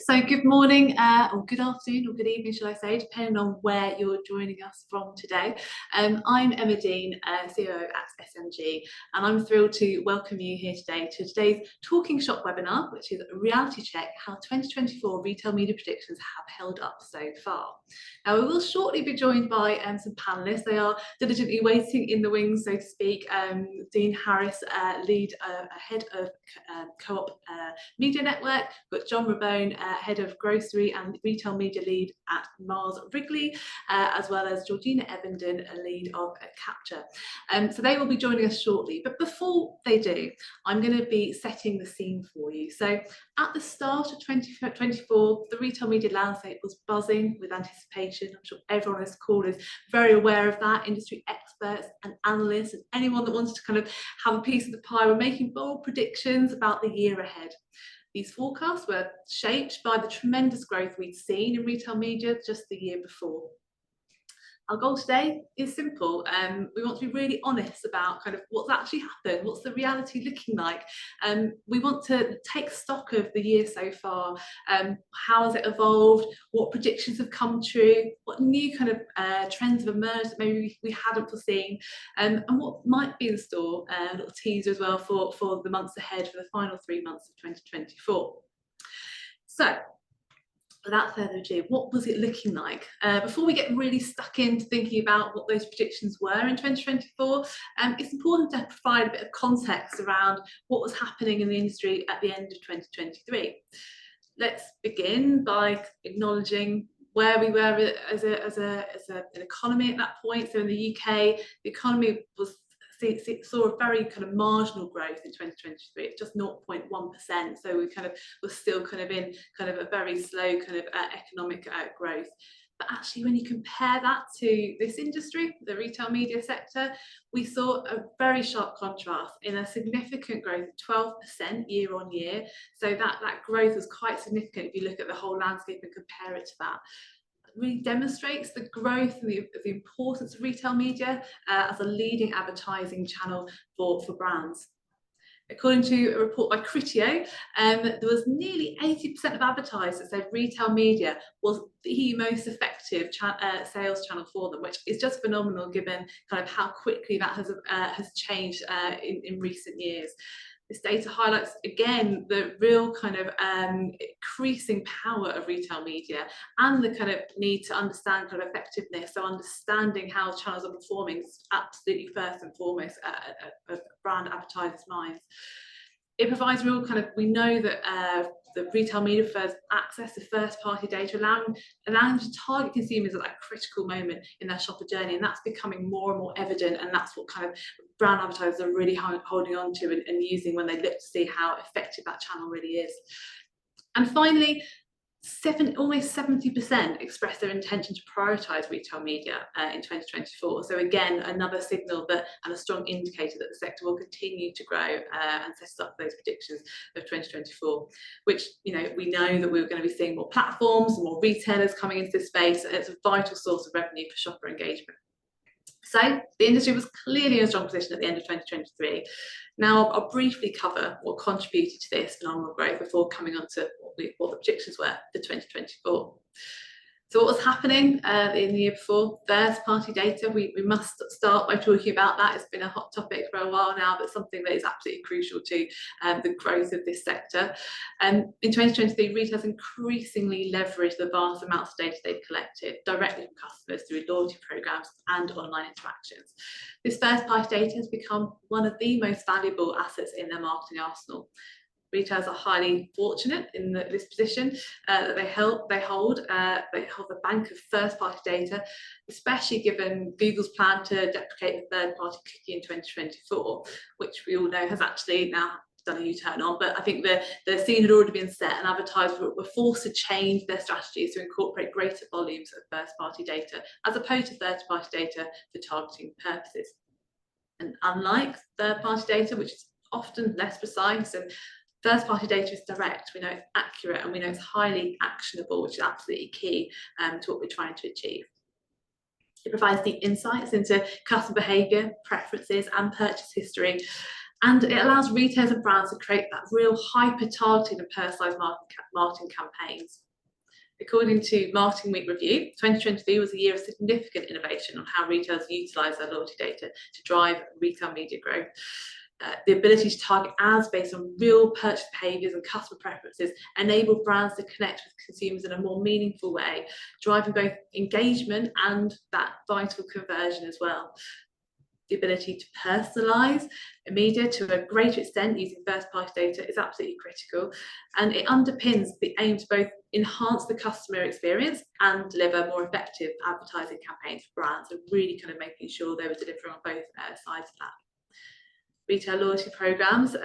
So good morning, or good afternoon, or good evening, shall I say, depending on where you're joining us from today. I'm Emma Dean, CEO at SMG, and I'm thrilled to welcome you here today to today's Talking Shop webinar, which is a reality check how 2024 retail media predictions have held up so far. Now, we will shortly be joined by some panellists. They are diligently waiting in the wings, so to speak. Dean Harris, head of Co-op Media Network, but John Rabone, head of grocery and retail media lead at Mars Wrigley, as well as Georgina Evenden, a lead of Capture. So they will be joining us shortly. But before they do, I'm going to be setting the scene for you. So at the start of 2024, the retail media landscape was buzzing with anticipation. I'm sure everyone on this call is very aware of that. Industry experts and analysts and anyone that wants to kind of have a piece of the pie were making bold predictions about the year ahead. These forecasts were shaped by the tremendous growth we'd seen in retail media just the year before. Our goal today is simple. We want to be really honest about kind of what's actually happened, what's the reality looking like. We want to take stock of the year so far. How has it evolved? What predictions have come true? What new kind of trends have emerged that maybe we hadn't foreseen? And what might be in store, a little teaser as well for the months ahead, for the final 3 months of 2024. So, without further ado, what was it looking like? Before we get really stuck into thinking about what those predictions were in 2024, it's important to provide a bit of context around what was happening in the industry at the end of 2023. Let's begin by acknowledging where we were as an economy at that point. So in the UK, the economy saw a very kind of marginal growth in 2023. It's just 0.1%. So we kind of were still kind of in kind of a very slow kind of economic growth. But actually, when you compare that to this industry, the retail media sector, we saw a very sharp contrast in a significant growth of 12% year on year. So that growth was quite significant if you look at the whole landscape and compare it to that. Really demonstrates the growth and the importance of retail media as a leading advertising channel for brands. According to a report by Criteo, there was nearly 80% of advertisers said retail media was the most effective sales channel for them, which is just phenomenal given kind of how quickly that has changed in recent years. This data highlights, again, the real kind of increasing power of retail media and the kind of need to understand kind of effectiveness. So understanding how channels are performing is absolutely first and foremost of brand advertisers' minds. It provides real kind of, we know that the retail media prefers access to first-party data, allowing them to target consumers at that critical moment in their shopper journey, and that's becoming more and more evident, and that's what kind of brand advertisers are really holding on to and using when they look to see how effective that channel really is. And finally, almost 70% expressed their intention to prioritise retail media in 2024. So again, another signal and a strong indicator that the sector will continue to grow and set up those predictions of 2024, which, you know, we know that we're going to be seeing more platforms, more retailers coming into this space, and it's a vital source of revenue for shopper engagement. So the industry was clearly in a strong position at the end of 2023. Now I'll briefly cover what contributed to this phenomenal growth before coming on to what the predictions were for 2024. So what was happening in the year before? First-party data, we must start by talking about that. It's been a hot topic for a while now, but something that is absolutely crucial to the growth of this sector. In 2023, retailers increasingly leveraged the vast amounts of data they've collected directly from customers through loyalty programs and online interactions. This first-party data has become one of the most valuable assets in their marketing arsenal. Retailers are highly fortunate in this position that they hold a bank of first-party data, especially given Google's plan to deprecate the third-party cookie in 2024, which we all know has actually now done a U-turn on. But I think the scene had already been set, and advertisers were forced to change their strategies to incorporate greater volumes of first-party data as opposed to third-party data for targeting purposes. And unlike third-party data, which is often less precise, and first-party data is direct, we know it's accurate, and we know it's highly actionable, which is absolutely key to what we're trying to achieve. It provides deep insights into customer behaviour, preferences, and purchase history. And it allows retailers and brands to create that real hyper-targeted and personalised marketing campaigns. According to Marketing Week Review, 2023 was a year of significant innovation on how retailers utilise their loyalty data to drive retail media growth. The ability to target ads based on real purchase behaviours and customer preferences enable brands to connect with consumers in a more meaningful way, driving both engagement and that vital conversion as well. The ability to personalise media to a greater extent using first-party data is absolutely critical, and it underpins the aim to both enhance the customer experience and deliver more effective advertising campaigns for brands, and really kind of making sure they were delivering on both sides of that. Retail loyalty programs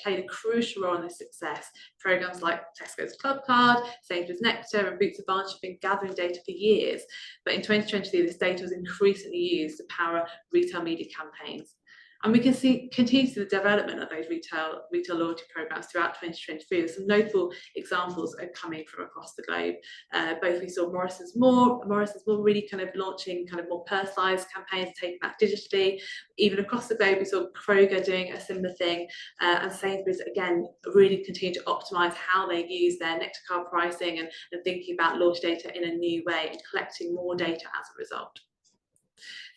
played a crucial role in this success. Programs like Tesco's Clubcard, Sainsbury's Nectar and Boots Advantage have been gathering data for years, but in 2023 this data was increasingly used to power retail media campaigns. And we can continue to see the development of those retail loyalty programs throughout 2023. With some notable examples are coming from across the globe. Both we saw Morrisons More really kind of launching kind of more personalised campaigns, taking that digitally. Even across the globe, we saw Kroger doing a similar thing, and Sainsbury's again really continue to optimise how they use their Nectar card pricing and thinking about loyalty data in a new way and collecting more data as a result.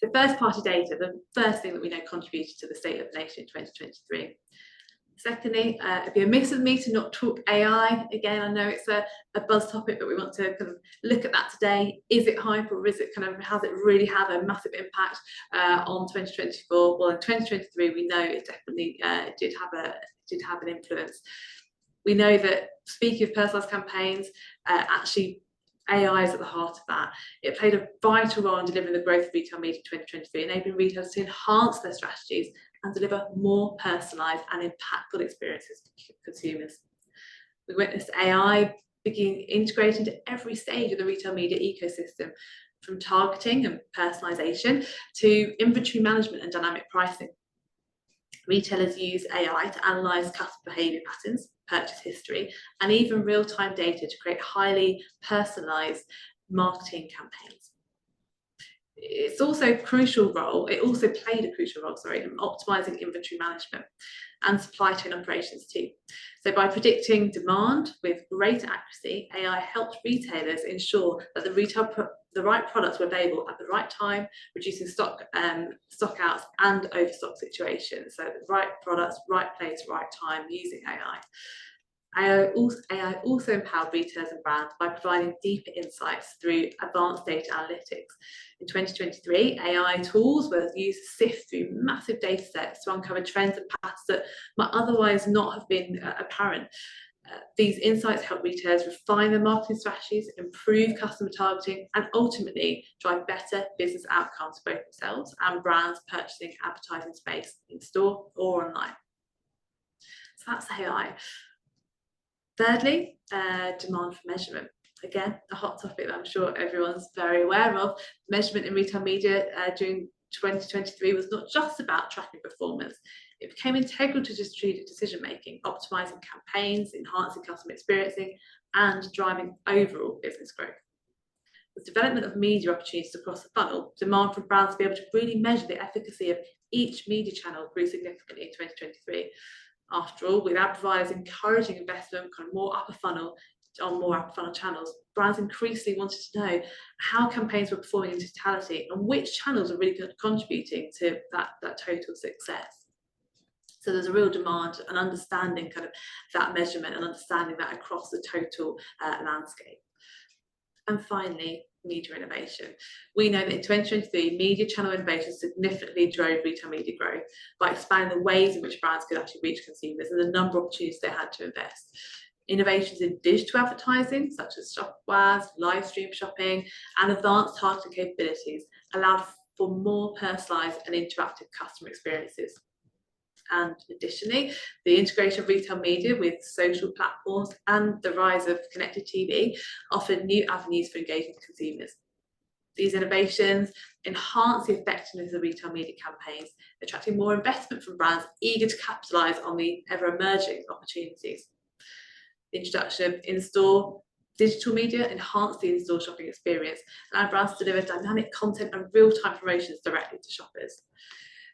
The first-party data, the first thing that we know contributed to the state of the nation in 2023. Secondly, it'd be amiss of me to not talk AI. Again, I know it's a buzz topic, but we want to kind of look at that today. Is it hype, or is it kind of, has it really had a massive impact on 2024? Well, in 2023, we know it definitely did have an influence. We know that, speaking of personalised campaigns, actually AI is at the heart of that. It played a vital role in delivering the growth of retail media in 2023, enabling retailers to enhance their strategies and deliver more personalised and impactful experiences for consumers. We witnessed AI begin integrated into every stage of the retail media ecosystem, from targeting and personalisation to inventory management and dynamic pricing. Retailers use AI to analyse customer behaviour patterns, purchase history, and even real-time data to create highly personalised marketing campaigns. It also played a crucial role, in optimising inventory management and supply chain operations too. So by predicting demand with greater accuracy, AI helped retailers ensure that the right products were available at the right time, reducing stock outs and overstock situations. So the right products, right place, right time, using AI. AI also empowered retailers and brands by providing deeper insights through advanced data analytics. In 2023, AI tools were used to sift through massive data sets to uncover trends and patterns that might otherwise not have been apparent. These insights help retailers refine their marketing strategies, improve customer targeting, and ultimately drive better business outcomes for both themselves and brands purchasing advertising space in store or online. So that's AI. Thirdly, demand for measurement. Again, a hot topic that I'm sure everyone's very aware of. Measurement in retail media during 2023 was not just about tracking performance. It became integral to strategic decision-making, optimising campaigns, enhancing customer experiencing, and driving overall business growth. With the development of media opportunities across the funnel, demand for brands to be able to really measure the efficacy of each media channel grew significantly in 2023. After all, with ad providers encouraging investment kind of more upper funnel channels, brands increasingly wanted to know how campaigns were performing in totality and which channels are really contributing to that total success. So there's a real demand and understanding kind of that measurement and understanding that across the total landscape. And finally, media innovation. We know that in 2023, media channel innovation significantly drove retail media growth by expanding the ways in which brands could actually reach consumers and the number of opportunities they had to invest. Innovations in digital advertising, such as ShopWaz, live stream shopping, and advanced targeting capabilities allowed for more personalised and interactive customer experiences. And additionally, the integration of retail media with social platforms and the rise of connected TV offered new avenues for engaging with consumers. These innovations enhance the effectiveness of retail media campaigns, attracting more investment from brands eager to capitalise on the ever-emerging opportunities. The introduction of in-store digital media enhanced the in-store shopping experience, allowing brands to deliver dynamic content and real-time promotions directly to shoppers.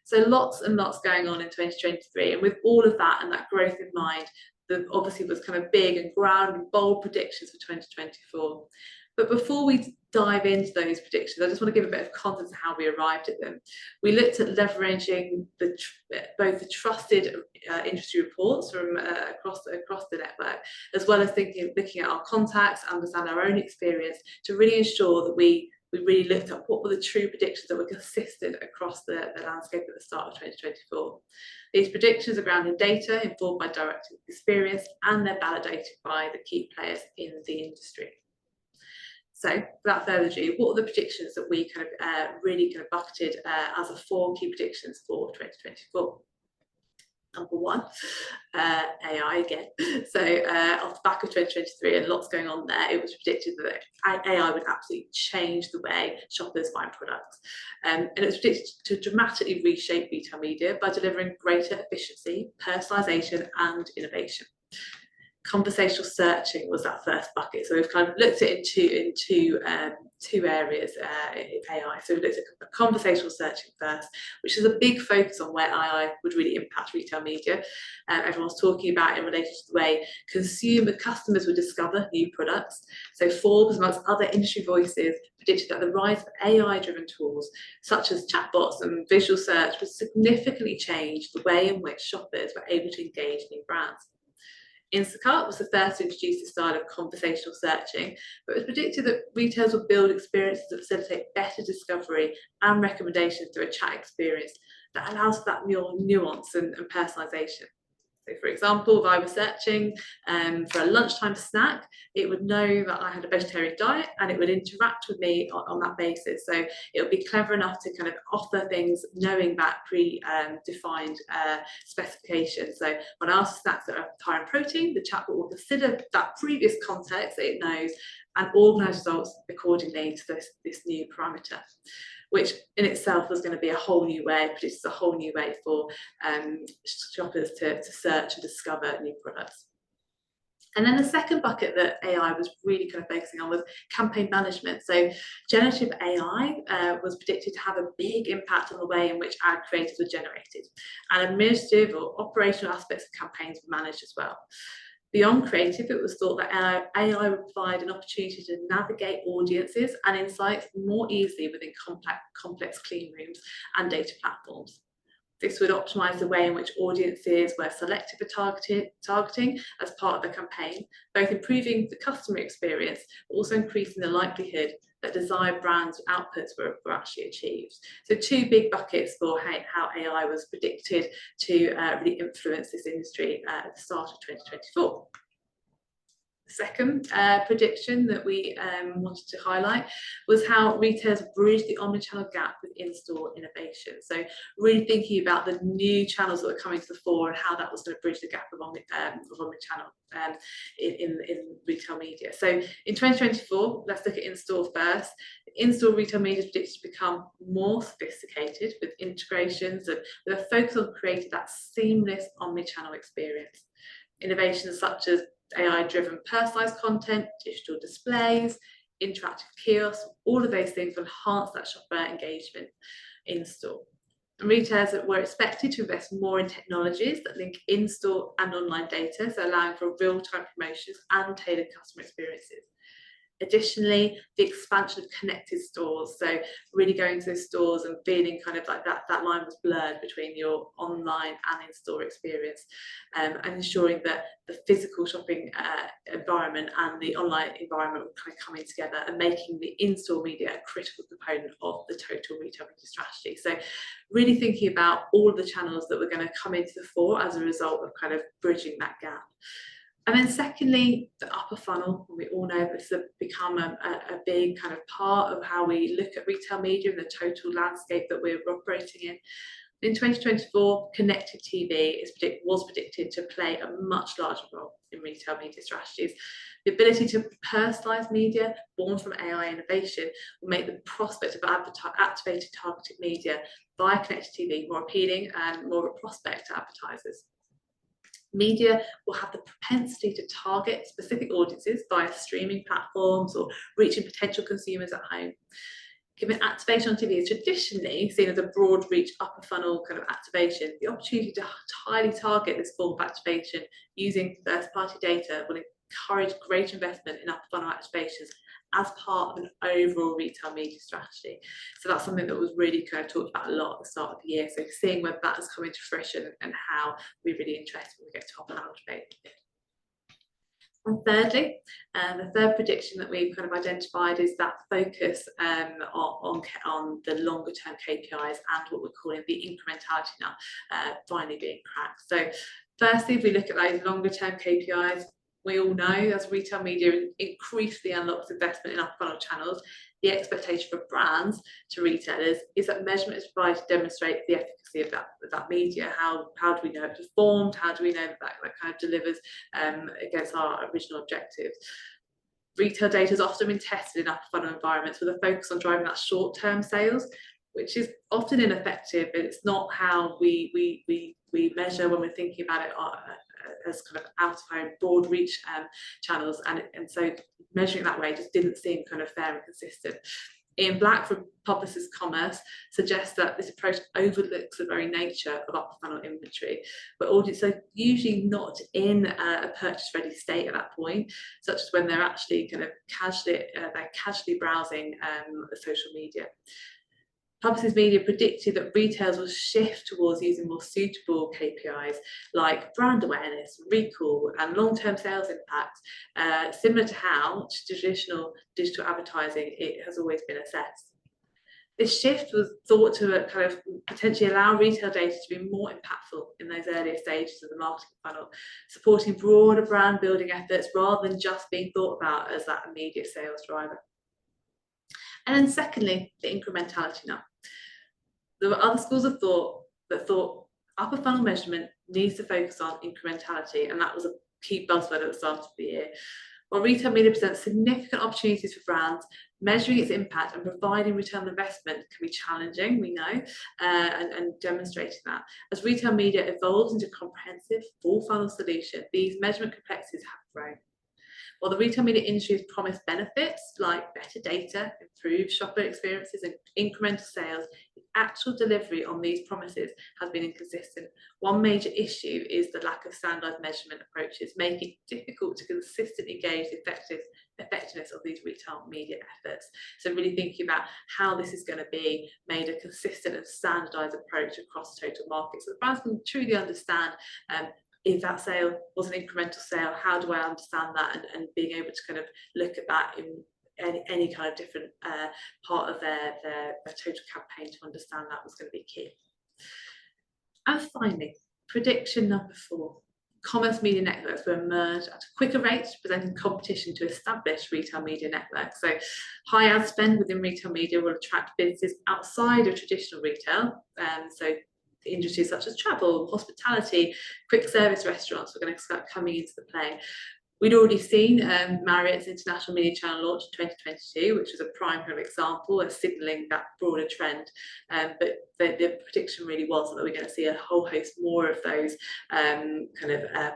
So lots and lots going on in 2023, and with all of that and that growth in mind, there obviously was kind of big and grand and bold predictions for 2024. But before we dive into those predictions, I just want to give a bit of context of how we arrived at them. We looked at leveraging both the trusted industry reports from across the network, as well as looking at our contacts, understand our own experience, to really ensure that we really looked at what were the true predictions that were consistent across the landscape at the start of 2024. These predictions are grounded in data, informed by direct experience, and they're validated by the key players in the industry. So without further ado, what are the predictions that we really bucketed as 4 key predictions for 2024? Number 1, AI again. So off the back of 2023 and lots going on there, it was predicted that AI would absolutely change the way shoppers find products. And it was predicted to dramatically reshape retail media by delivering greater efficiency, personalisation and innovation. Conversational searching was that first bucket. So we've kind of looked at it in two areas in AI. So we looked at conversational searching first, which is a big focus on where AI would really impact retail media. Everyone's talking about in relation to the way customers would discover new products. So Forbes, amongst other industry voices, predicted that the rise of AI-driven tools, such as chatbots and visual search, would significantly change the way in which shoppers were able to engage new brands. Instacart was the first to introduce this style of conversational searching, but it was predicted that retailers would build experiences that facilitate better discovery and recommendations through a chat experience that allows for that more nuance and personalisation. So for example, if I was searching for a lunchtime snack, it would know that I had a vegetarian diet and it would interact with me on that basis. So it would be clever enough to kind of offer things knowing that pre-defined specification. So when I ask for snacks that are high in protein, the chatbot will consider that previous context that it knows and organise results accordingly to this new parameter, which in itself was going to be a whole new way, produces a whole new way for shoppers to search and discover new products. And then the second bucket that AI was really kind of focusing on was campaign management. So generative AI was predicted to have a big impact on the way in which ad creatives were generated, and administrative or operational aspects of campaigns were managed as well. Beyond creative, it was thought that AI would provide an opportunity to navigate audiences and insights more easily within complex clean rooms and data platforms. This would optimise the way in which audiences were selected for targeting as part of the campaign, both improving the customer experience, but also increasing the likelihood that desired brands' outputs were actually achieved. So 2 big buckets for how AI was predicted to really influence this industry at the start of 2024. The second prediction that we wanted to highlight was how retailers bridge the omnichannel gap with in-store innovation. So really thinking about the new channels that are coming to the fore and how that was going to bridge the gap of omnichannel in retail media. So in 2024, let's look at in-store first. In-store retail media is predicted to become more sophisticated with integrations and with a focus on creating that seamless omnichannel experience. Innovations such as AI-driven personalised content, digital displays, interactive kiosks, all of those things will enhance that shopper engagement in store. And retailers were expected to invest more in technologies that link in-store and online data, so allowing for real-time promotions and tailored customer experiences. Additionally, the expansion of connected stores, so really going to stores and feeling kind of like that line was blurred between your online and in-store experience, and ensuring that the physical shopping environment and the online environment were kind of coming together and making the in-store media a critical component of the total retail media strategy. So really thinking about all of the channels that were going to come into the fore as a result of kind of bridging that gap. And then secondly, the upper funnel. We all know this has become a big kind of part of how we look at retail media and the total landscape that we're operating in. In 2024, connected TV was predicted to play a much larger role in retail media strategies. The ability to personalise media born from AI innovation will make the prospect of activated targeted media via connected TV more appealing and more of a prospect to advertisers. Media will have the propensity to target specific audiences via streaming platforms or reaching potential consumers at home. Given activation on TV is traditionally seen as a broad reach upper funnel kind of activation, the opportunity to highly target this form of activation using first party data will encourage greater investment in upper funnel activations as part of an overall retail media strategy. So that's something that was really kind of talked about a lot at the start of the year. So seeing whether that has come into fruition and how we're really interested when we get to our panel debate. And thirdly, the third prediction that we've kind of identified is that focus on the longer term KPIs and what we're calling the incrementality now finally being cracked. So firstly, if we look at those longer term KPIs, we all know as retail media increasingly unlocks investment in upper funnel channels, the expectation for brands to retailers is that measurement is provided to demonstrate the efficacy of that media. How do we know it performed? How do we know that kind of delivers against our original objectives? Retail data has often been tested in upper funnel environments with a focus on driving that short-term sales, which is often ineffective. It's not how we measure when we're thinking about it as kind of out of home broad reach channels, and so measuring that way just didn't seem kind of fair and consistent. Ian Black from Publicis Commerce suggests that this approach overlooks the very nature of upper funnel inventory, but audiences are usually not in a purchase ready state at that point, such as when they're actually kind of casually browsing social media. Publicis Media predicted that retailers will shift towards using more suitable KPIs like brand awareness, recall, and long-term sales impact, similar to how traditional digital advertising it has always been assessed. This shift was thought to kind of potentially allow retail data to be more impactful in those earlier stages of the marketing funnel, supporting broader brand building efforts rather than just being thought about as that immediate sales driver. And then secondly, the incrementality now. There were other schools of thought that thought upper funnel measurement needs to focus on incrementality, and that was a key buzzword at the start of the year. While retail media presents significant opportunities for brands, measuring its impact and providing return on investment can be challenging, we know, and demonstrating that. As retail media evolves into a comprehensive full funnel solution, these measurement complexities have grown. While the retail media industry has promised benefits like better data, improved shopper experiences, and incremental sales, the actual delivery on these promises has been inconsistent. One major issue is the lack of standardized measurement approaches, making it difficult to consistently gauge the effectiveness of these retail media efforts. So really thinking about how this is going to be made a consistent and standardized approach across total markets, so the brands can truly understand if that sale was an incremental sale, how do I understand that, and being able to kind of look at that in any kind of different part of their total campaign to understand that was going to be key. And finally, prediction number 4. Commerce media networks will emerge at a quicker rate, presenting competition to established retail media networks. So high ad spend within retail media will attract businesses outside of traditional retail. So industries such as travel, hospitality, quick service restaurants are going to start coming into the play. We'd already seen Marriott's international media channel launch in 2022, which was a prime kind of example of signalling that broader trend. But the prediction really was that we're going to see a whole host more of those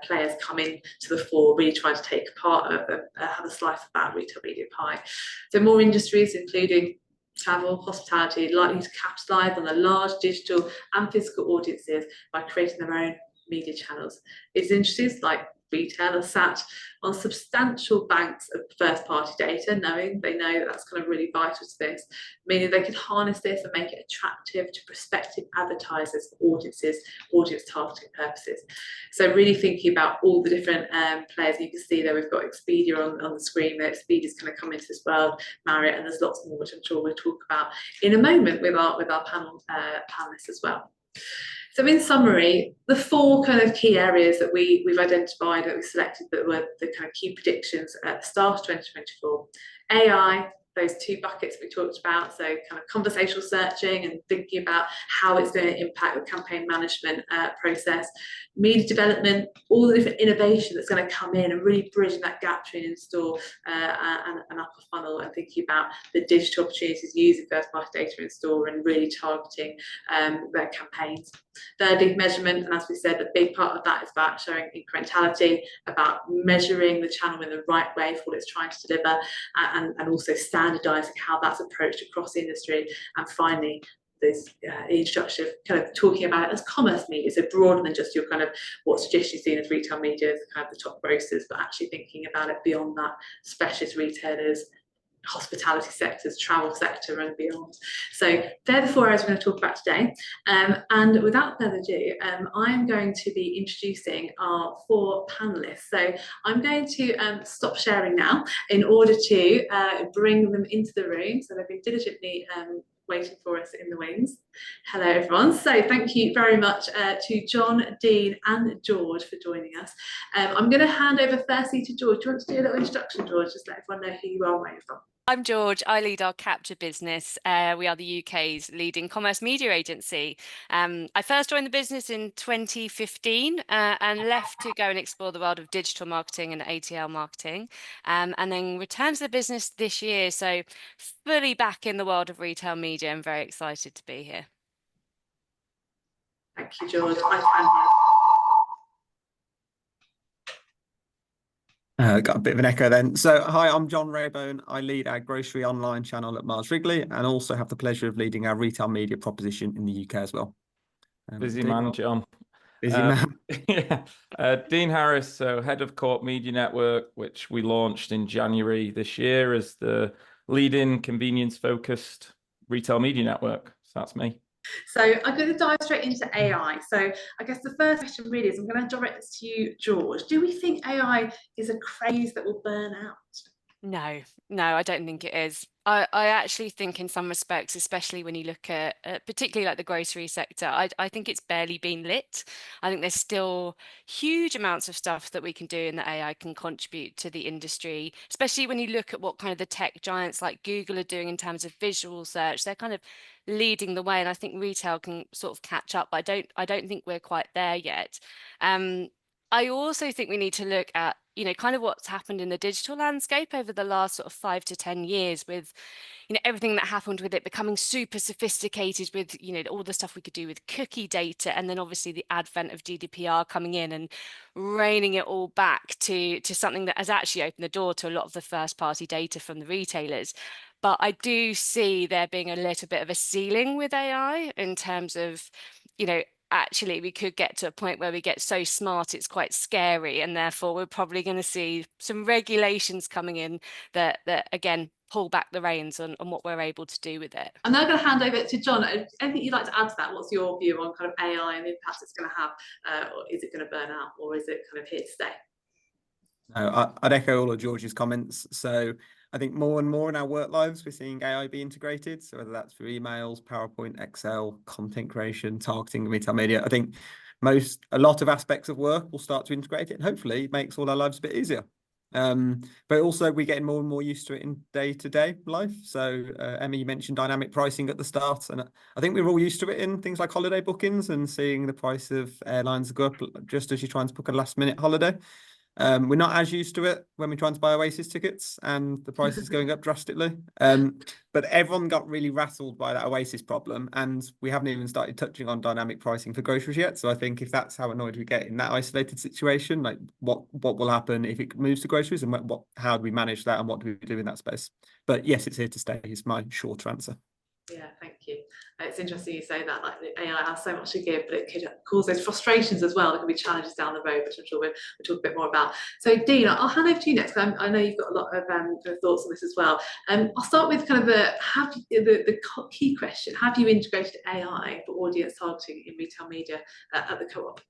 players come in to the fore, really trying to take part of have a slice of that retail media pie. So more industries, including travel, hospitality, likely to capitalise on the large digital and physical audiences by creating their own media channels. It's industries like retail are sat on substantial banks of first-party data, knowing they know that that's kind of really vital to this, meaning they can harness this and make it attractive to prospective advertisers for audience targeting purposes. So really thinking about all the different players. You can see there we've got Expedia on the screen there. Expedia's kind of come into this world, Marriott, and there's lots more which I'm sure we'll talk about in a moment with our panelists as well. So in summary, the 4 kind of key areas that we've identified, that we selected, that were the kind of key predictions at the start of 2024. AI, those 2 buckets we talked about, so kind of conversational searching and thinking about how it's going to impact the campaign management process. Media development, all the different innovation that's going to come in and really bridging that gap between in-store and upper funnel, and thinking about the digital opportunities using first-party data in store and really targeting their campaigns. Thirdly, measurement, and as we said, a big part of that is about showing incrementality, about measuring the channel in the right way for what it's trying to deliver, and also standardising how that's approached across the industry, and finally this introduction of kind of talking about it as commerce media, so broader than just your kind of what's traditionally seen as retail media, as kind of the top grocers, but actually thinking about it beyond that, specialist retailers, hospitality sectors, travel sector and beyond. So they're the 4 areas we're going to talk about today. And without further ado, I'm going to be introducing our 4 panelists. So I'm going to stop sharing now in order to bring them into the room. So they've been diligently waiting for us in the wings. Hello everyone. So thank you very much to John, Dean and George for joining us. I'm going to hand over firstly to George. Do you want to do a little introduction, George? Just let everyone know who you are and where you're from. I'm George. I lead our Capture business. We are the UK's leading commerce media agency. I first joined the business in 2015 and left to go and explore the world of digital marketing and ATL marketing, and then returned to the business this year. So fully back in the world of retail media. I'm very excited to be here. Thank you, George. Got a bit of an echo then. So, hi, I'm John Raybone. I lead our grocery online channel at Mars Wrigley and also have the pleasure of leading our retail media proposition in the UK as well. Busy man, John. Busy man. Yeah. Dean Harris, so head of Co-op Media Network, which we launched in January this year as the leading convenience-focused retail media network. So that's me. So I'm going to dive straight into AI. So I guess the first question really is, I'm going to direct this to you, George. Do we think AI is a craze that will burn out? No, I don't think it is. I actually think in some respects, especially when you look at particularly like the grocery sector, I think it's barely been lit. I think there's still huge amounts of stuff that we can do and that AI can contribute to the industry, especially when you look at what kind of the tech giants like Google are doing in terms of visual search. They're kind of leading the way, and I think retail can sort of catch up. I don't think we're quite there yet. I also think we need to look at, kind of what's happened in the digital landscape over the last sort of 5 to 10 years with, everything that happened with it becoming super sophisticated with, all the stuff we could do with cookie data. And then obviously the advent of GDPR coming in and reining it all back to something that has actually opened the door to a lot of the first party data from the retailers. But I do see there being a little bit of a ceiling with AI in terms of, actually we could get to a point where we get so smart it's quite scary, and therefore we're probably going to see some regulations coming in that again pull back the reins on what we're able to do with it. I'm now going to hand over to John. Anything you'd like to add to that? What's your view on kind of AI and the impact it's going to have? Or is it going to burn out, or is it kind of here to stay? No, I'd echo all of George's comments. So I think more and more in our work lives, we're seeing AI be integrated. So whether that's through emails, PowerPoint, Excel, content creation, targeting, retail media, I think a lot of aspects of work will start to integrate it, and hopefully it makes all our lives a bit easier. But also we're getting more and more used to it in day-to-day life. So Emma, you mentioned dynamic pricing at the start, and I think we're all used to it in things like holiday bookings and seeing the price of airlines go up just as you're trying to book a last-minute holiday. We're not as used to it when we're trying to buy Oasis tickets and the price is going up drastically. But everyone got really rattled by that Oasis problem, and we haven't even started touching on dynamic pricing for groceries yet. So I think if that's how annoyed we get in that isolated situation, like what will happen if it moves to groceries, and how do we manage that, and what do we do in that space? But yes, it's here to stay is my short answer. Yeah, thank you. It's interesting you say that, like the AI has so much to give, but it could cause those frustrations as well. There could be challenges down the road, which I'm sure we'll talk a bit more about. So Dean, I'll hand over to you next. I know you've got a lot of thoughts on this as well. I'll start with kind of the key question. Have you integrated AI for audience targeting in retail media at the Co-op?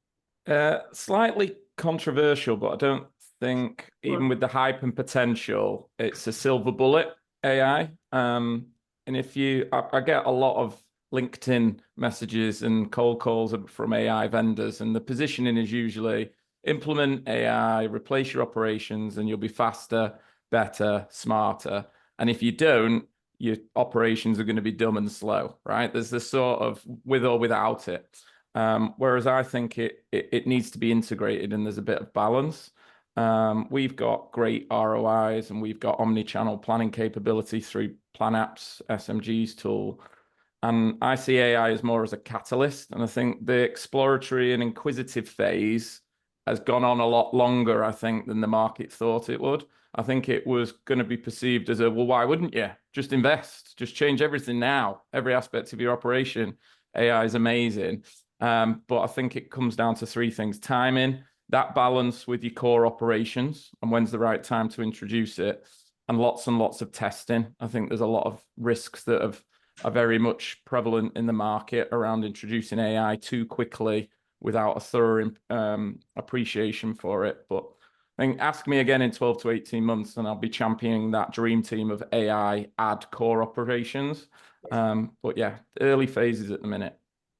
Slightly controversial, but I don't think, even with the hype and potential, it's a silver bullet, AI. And I get a lot of LinkedIn messages and cold calls from AI vendors, and the positioning is usually implement AI, replace your operations, and you'll be faster, better, smarter. And if you don't, your operations are going to be dumb and slow, right? There's this sort of with or without it. Whereas I think it needs to be integrated, and there's a bit of balance. We've got great ROIs, and we've got omni-channel planning capability through PlanApps, SMG's tool. And I see AI as more as a catalyst. And I think the exploratory and inquisitive phase has gone on a lot longer, I think, than the market thought it would. I think it was going to be perceived as well, why wouldn't you? Just invest, just change everything now, every aspect of your operation. AI is amazing. But I think it comes down to three things: timing, that balance with your core operations, and when's the right time to introduce it, and lots of testing. I think there's a lot of risks that are very much prevalent in the market around introducing AI too quickly without a thorough appreciation for it. But I think ask me again in 12 to 18 months and I'll be championing that dream team of AI ad core operations. But yeah, early phases at the minute.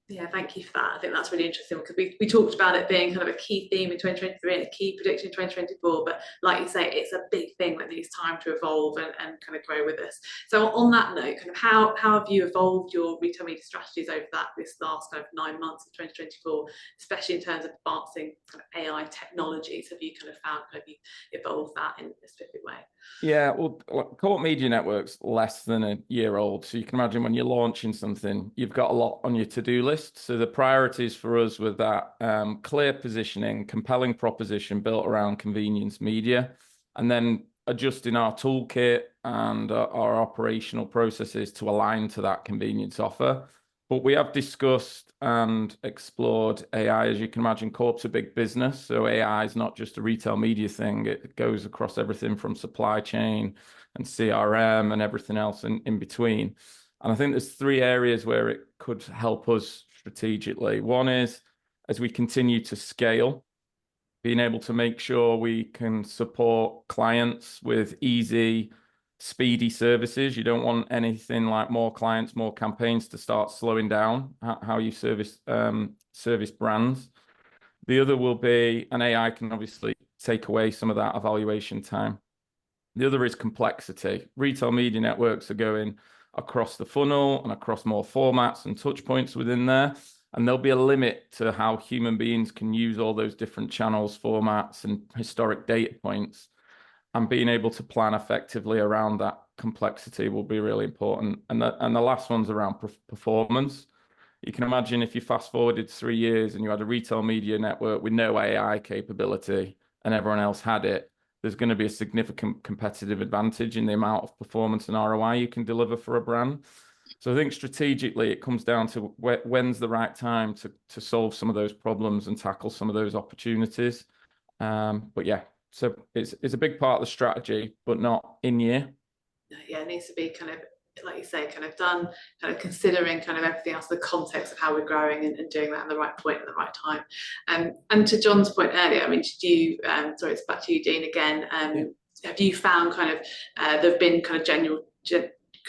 Yeah, thank you for that. I think that's really interesting because we talked about it being kind of a key theme in 2023 and a key prediction in 2024. But like you say, it's a big thing that needs time to evolve and kind of grow with us. So on that note, kind of how have you evolved your retail media strategies over this last kind of 9 months of 2024, especially in terms of advancing kind of AI technologies? Have you kind of you evolved that in a specific way? Yeah, well, Co-op Media Network's less than a year old. So you can imagine when you're launching something, you've got a lot on your to-do list. So the priorities for us were that clear positioning, compelling proposition built around convenience media, and then adjusting our toolkit and our operational processes to align to that convenience offer. But we have discussed and explored AI. As you can imagine, Co-op's a big business, so AI is not just a retail media thing. It goes across everything from supply chain and CRM and everything else in between. And I think there's three areas where it could help us strategically. One is, as we continue to scale, being able to make sure we can support clients with easy, speedy services. You don't want anything like more clients, more campaigns to start slowing down how you service brands. The other will be, and AI can obviously take away some of that evaluation time. The other is complexity. Retail media networks are going across the funnel and across more formats and touch points within there. And there'll be a limit to how human beings can use all those different channels, formats, and historic data points. And being able to plan effectively around that complexity will be really important. And the last one's around performance. You can imagine if you fast forwarded 3 years and you had a retail media network with no AI capability and everyone else had it, there's going to be a significant competitive advantage in the amount of performance and ROI you can deliver for a brand. So I think strategically it comes down to when's the right time to solve some of those problems and tackle some of those opportunities. But yeah, so it's a big part of the strategy, but not in year. Yeah, it needs to be kind of, like you say, kind of done, kind of considering kind of everything else, the context of how we're growing and doing that at the right point at the right time. And to John's point earlier, I mean, did you, sorry, it's back to you, Dean, again. Have you found kind of there have been kind of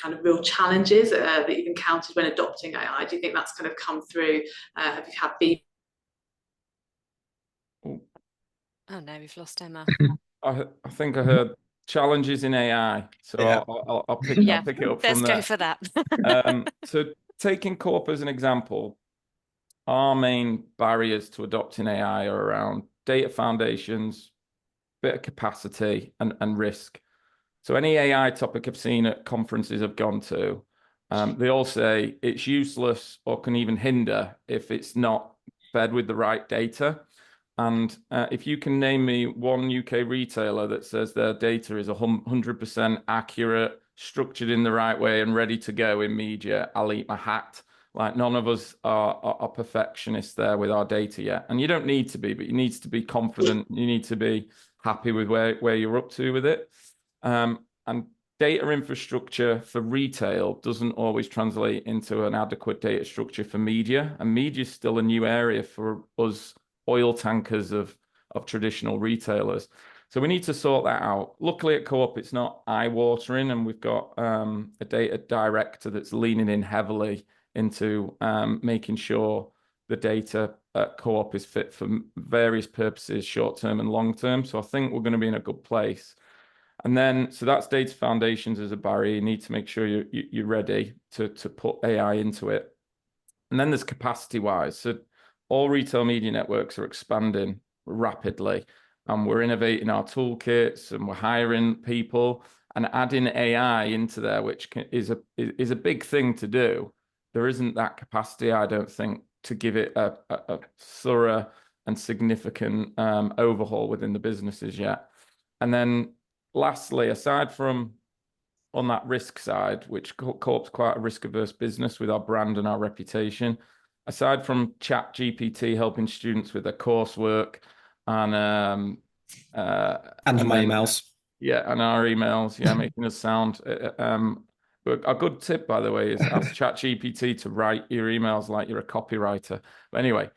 kind of real challenges that you've encountered when adopting AI? Do you think that's kind of come through? Have you had feedback? Oh no, we've lost Emma. I think I heard challenges in AI, so yeah. I'll pick it up from there. Let's go for that. So taking Co-op as an example, our main barriers to adopting AI are around data foundations, bit of capacity, and risk. So any AI topic I've seen at conferences I've gone to, they all say it's useless or can even hinder if it's not fed with the right data. And if you can name me one UK retailer that says their data is 100% accurate, structured in the right way, and ready to go in media, I'll eat my hat. Like, none of us are perfectionists there with our data yet. And you don't need to be, but you need to be confident. You need to be happy with where you're up to with it. And data infrastructure for retail doesn't always translate into an adequate data structure for media. And media is still a new area for us oil tankers of traditional retailers. So we need to sort that out. Luckily at Co-op, it's not eye-watering, and we've got a data director that's leaning in heavily into making sure the data at Co-op is fit for various purposes, short-term and long-term. So I think we're going to be in a good place. And then, so that's data foundations as a barrier. You need to make sure you're ready to put AI into it. And then there's capacity-wise. So all retail media networks are expanding rapidly, and we're innovating our toolkits, and we're hiring people and adding AI into there, which is a big thing to do. There isn't that capacity, I don't think, to give it a thorough and significant overhaul within the businesses yet. And then lastly, aside from on that risk side, which Co-op's quite a risk-averse business with our brand and our reputation, aside from ChatGPT helping students with their coursework and my emails. Yeah, and our emails, yeah, making us sound. But a good tip, by the way, is ask ChatGPT to write your emails like you're a copywriter. But anyway,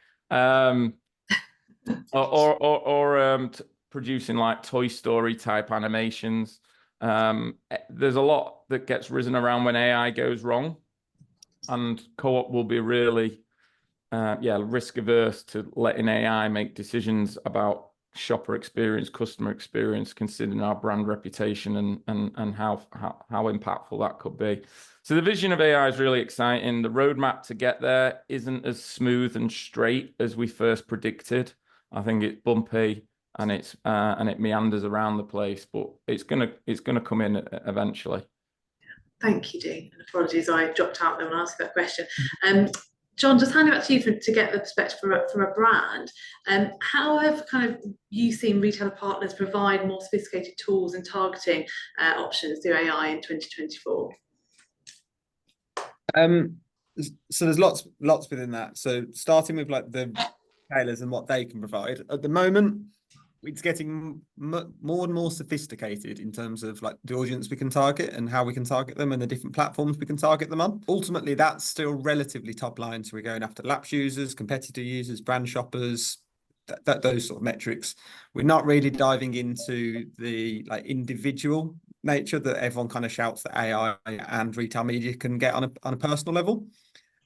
producing like Toy Story type animations. There's a lot that gets risen around when AI goes wrong, and Co-op will be really, risk averse to letting AI make decisions about shopper experience, customer experience, considering our brand reputation and how impactful that could be. So the vision of AI is really exciting. The roadmap to get there isn't as smooth and straight as we first predicted. I think it's bumpy and it meanders around the place, but it's gonna come in eventually. Thank you, Dean. And apologies, I dropped out there when I asked that question. John, just handing back to you to get the perspective from a brand. How have kind of you seen retailer partners provide more sophisticated tools and targeting options through AI in 2024? So there's lots within that. So starting with like the retailers and what they can provide. At the moment, it's getting more and more sophisticated in terms of like the audience we can target and how we can target them and the different platforms we can target them on. Ultimately, that's still relatively top line. So we're going after lapsed users, competitor users, brand shoppers, those sort of metrics. We're not really diving into the like individual nature that everyone kind of shouts that AI and retail media can get on a personal level.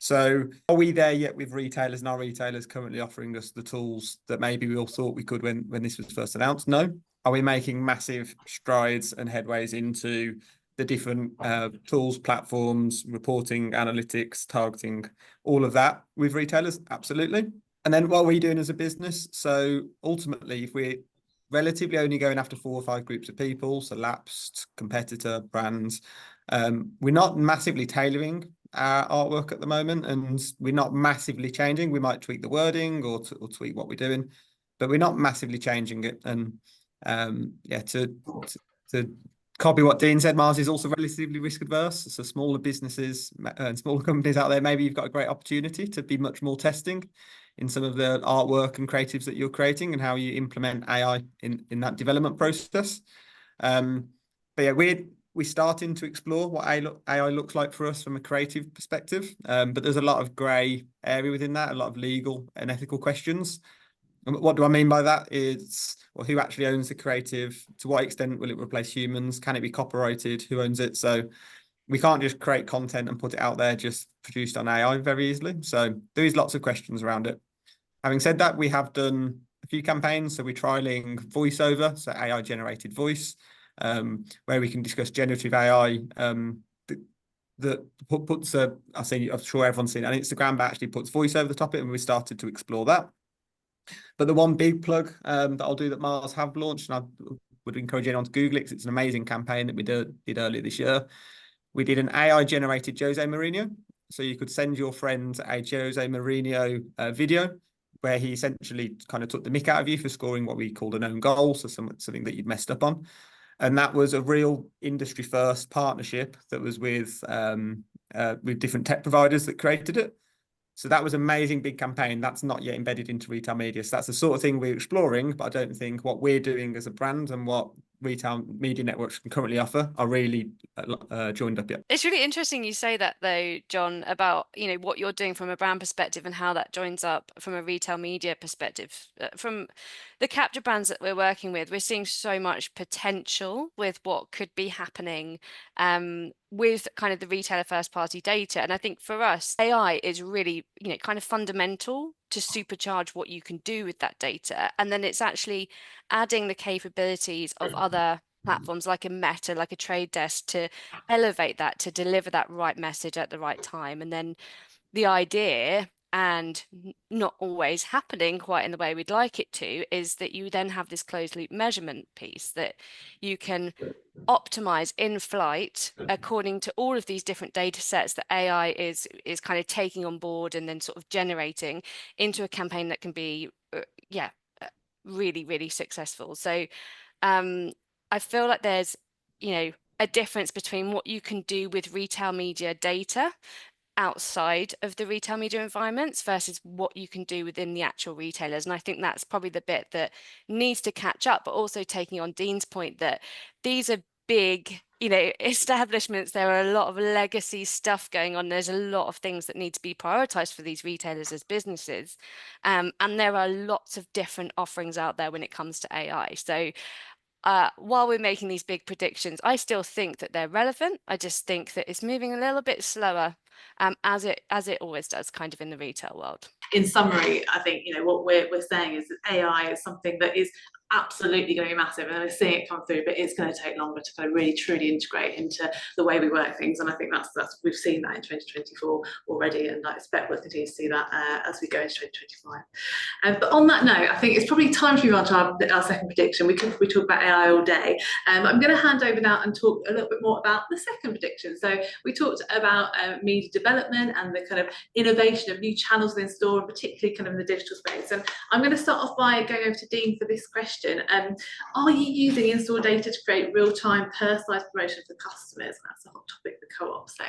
So are we there yet with retailers, and are retailers currently offering us the tools that maybe we all thought we could when this was first announced? No. Are we making massive strides and headways into the different tools, platforms, reporting, analytics, targeting, all of that with retailers? Absolutely. And then what are we doing as a business? So ultimately, if we're relatively only going after 4 or 5 groups of people, so lapsed, competitor, brands, we're not massively tailoring our artwork at the moment, and we're not massively changing. We might tweak the wording or tweak what we're doing, but we're not massively changing it. And to copy what Dean said, Mars is also relatively risk adverse. So smaller businesses and smaller companies out there, maybe you've got a great opportunity to be much more testing in some of the artwork and creatives that you're creating and how you implement AI in that development process. But yeah, we're starting to explore what AI looks like for us from a creative perspective. But there's a lot of grey area within that, a lot of legal and ethical questions. And what do I mean by that is, well, who actually owns the creative? To what extent will it replace humans? Can it be copyrighted? Who owns it? So we can't just create content and put it out there just produced on AI very easily. So there is lots of questions around it. Having said that, we have done a few campaigns. So we're trialing voiceover, so AI generated voice, where we can discuss generative AI that puts I'm sure everyone's seen it on Instagram, but actually puts voice over the top of it, and we started to explore that. But the one big plug that I'll do that Mars have launched, and I would encourage anyone to Google it because it's an amazing campaign that we did earlier this year. We did an AI generated Jose Mourinho. So you could send your friend a Jose Mourinho video where he essentially kind of took the mick out of you for scoring what we called an own goal, so something that you'd messed up on. And that was a real industry first partnership that was with different tech providers that created it. So that was an amazing big campaign. That's not yet embedded into retail media. So that's the sort of thing we're exploring, but I don't think what we're doing as a brand and what retail media networks can currently offer are really joined up yet. It's really interesting you say that though, John, about what you're doing from a brand perspective and how that joins up from a retail media perspective. From the capture brands that we're working with, we're seeing so much potential with what could be happening with kind of the retailer first party data. And I think for us, AI is really kind of fundamental to supercharge what you can do with that data. And then it's actually adding the capabilities of other platforms like a Meta, like a Trade Desk, to elevate that, to deliver that right message at the right time. And then the idea, and not always happening quite in the way we'd like it to, is that you then have this closed loop measurement piece that you can optimize in flight according to all of these different data sets that AI is kind of taking on board and then sort of generating into a campaign that can be really, really successful. So I feel like there's, you know, a difference between what you can do with retail media data outside of the retail media environments versus what you can do within the actual retailers. And I think that's probably the bit that needs to catch up, but also taking on Dean's point that these are big, you know, establishments. There are a lot of legacy stuff going on. There's a lot of things that need to be prioritized for these retailers as businesses. And there are lots of different offerings out there when it comes to AI. So while we're making these big predictions, I still think that they're relevant. I just think that it's moving a little bit slower, as it always does, kind of in the retail world. In summary, I think, you know, what we're saying is that AI is something that is absolutely going to be massive, and we're seeing it come through, but it's going to take longer to kind of really truly integrate into the way we work things. And I think that's we've seen that in 2024 already, and I expect we'll continue to see that as we go into 2025. But on that note, I think it's probably time to move on to our second prediction. We talk about AI all day. I'm going to hand over now and talk a little bit more about the second prediction. So we talked about media development and the kind of innovation of new channels within store, and particularly kind of in the digital space. And I'm going to start off by going over to Dean for this question. Are you using in-store data to create real-time personalised promotion for customers? That's a hot topic for Co-op. So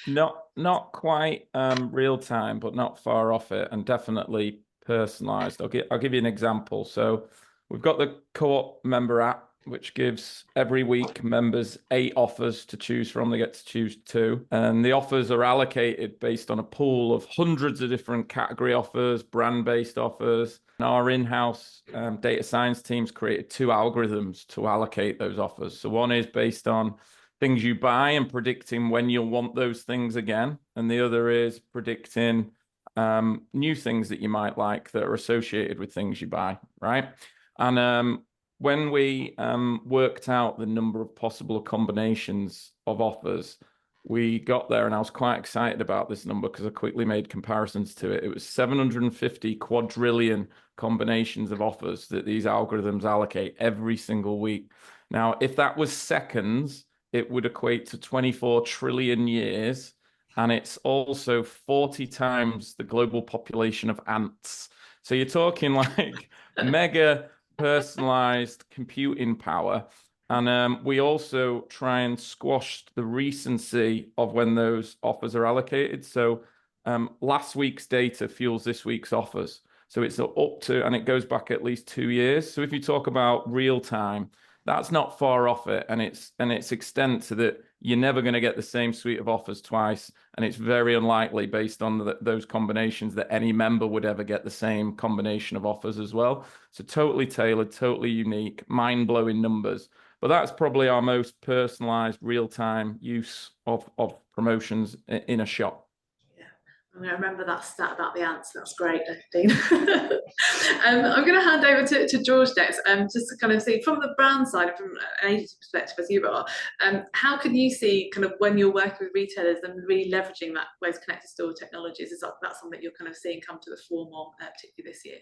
not quite real time, but not far off it, and definitely personalised. I'll give you an example. So we've got the Co-op member app, which gives every week members 8 offers to choose from. They get to choose 2, and the offers are allocated based on a pool of hundreds of different category offers, brand-based offers. And our in-house data science teams created 2 algorithms to allocate those offers. So one is based on things you buy and predicting when you'll want those things again, and the other is predicting new things that you might like that are associated with things you buy, right? And when we worked out the number of possible combinations of offers, we got there, and I was quite excited about this number because I quickly made comparisons to it. It was 750 quadrillion combinations of offers that these algorithms allocate every single week. Now, if that was seconds, it would equate to 24 trillion years, and it's also 40 times the global population of ants. So you're talking like mega personalized computing power. And we also try and squash the recency of when those offers are allocated. So last week's data fuels this week's offers. So it's up to, and it goes back at least 2 years. So if you talk about real time, that's not far off it, and its extent to that you're never going to get the same suite of offers twice, and it's very unlikely based on those combinations that any member would ever get the same combination of offers as well. So totally tailored, totally unique, mind-blowing numbers. But that's probably our most personalized real-time use of promotions in a shop. I'm going to remember that stat about the ants. That's great, Dean. I'm going to hand over to George next, just to kind of see from the brand side, from an agency perspective as you are, how can you see kind of when you're working with retailers and really leveraging those connected store technologies? Is that something you're kind of seeing come to the fore more, particularly this year?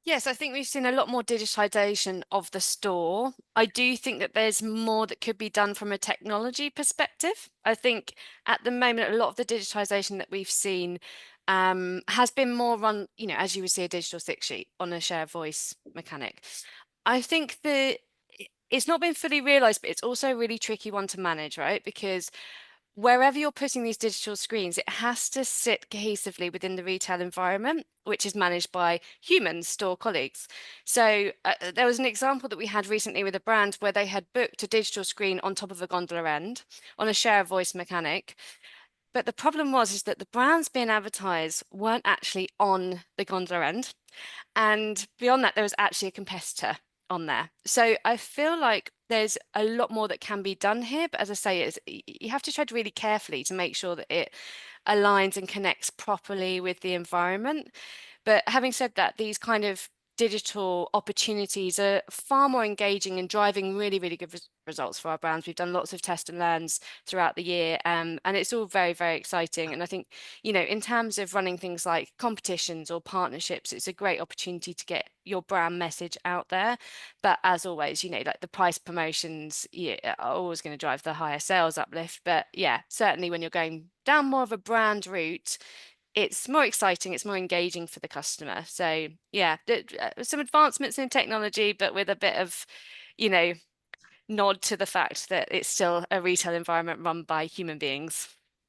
Yes, I think we've seen a lot more digitization of the store. I do think that there's more that could be done from a technology perspective. I think at the moment, a lot of the digitization that we've seen has been more run, you know, as you would see a digital 6-sheet on a share voice mechanic. I think that it's not been fully realized, but it's also a really tricky one to manage, right? Because wherever you're putting these digital screens, it has to sit cohesively within the retail environment, which is managed by human store colleagues. So there was an example that we had recently with a brand where they had booked a digital screen on top of a gondola end on a share voice mechanic. But the problem is that the brands being advertised weren't actually on the gondola end. And beyond that, there was actually a competitor on there. So I feel like there's a lot more that can be done here. But as I say, you have to tread really carefully to make sure that it aligns and connects properly with the environment. But having said that, these kind of digital opportunities are far more engaging and driving really, really good results for our brands. We've done lots of test and learns throughout the year, and it's all very, very exciting. And I think, you know, in terms of running things like competitions or partnerships, it's a great opportunity to get your brand message out there. But as always, you know, like the price promotions are always going to drive the higher sales uplift. But yeah, certainly when you're going down more of a brand route, it's more exciting, it's more engaging for the customer. So yeah, some advancements in technology, but with a bit of, you know, nod to the fact that it's still a retail environment run by human beings.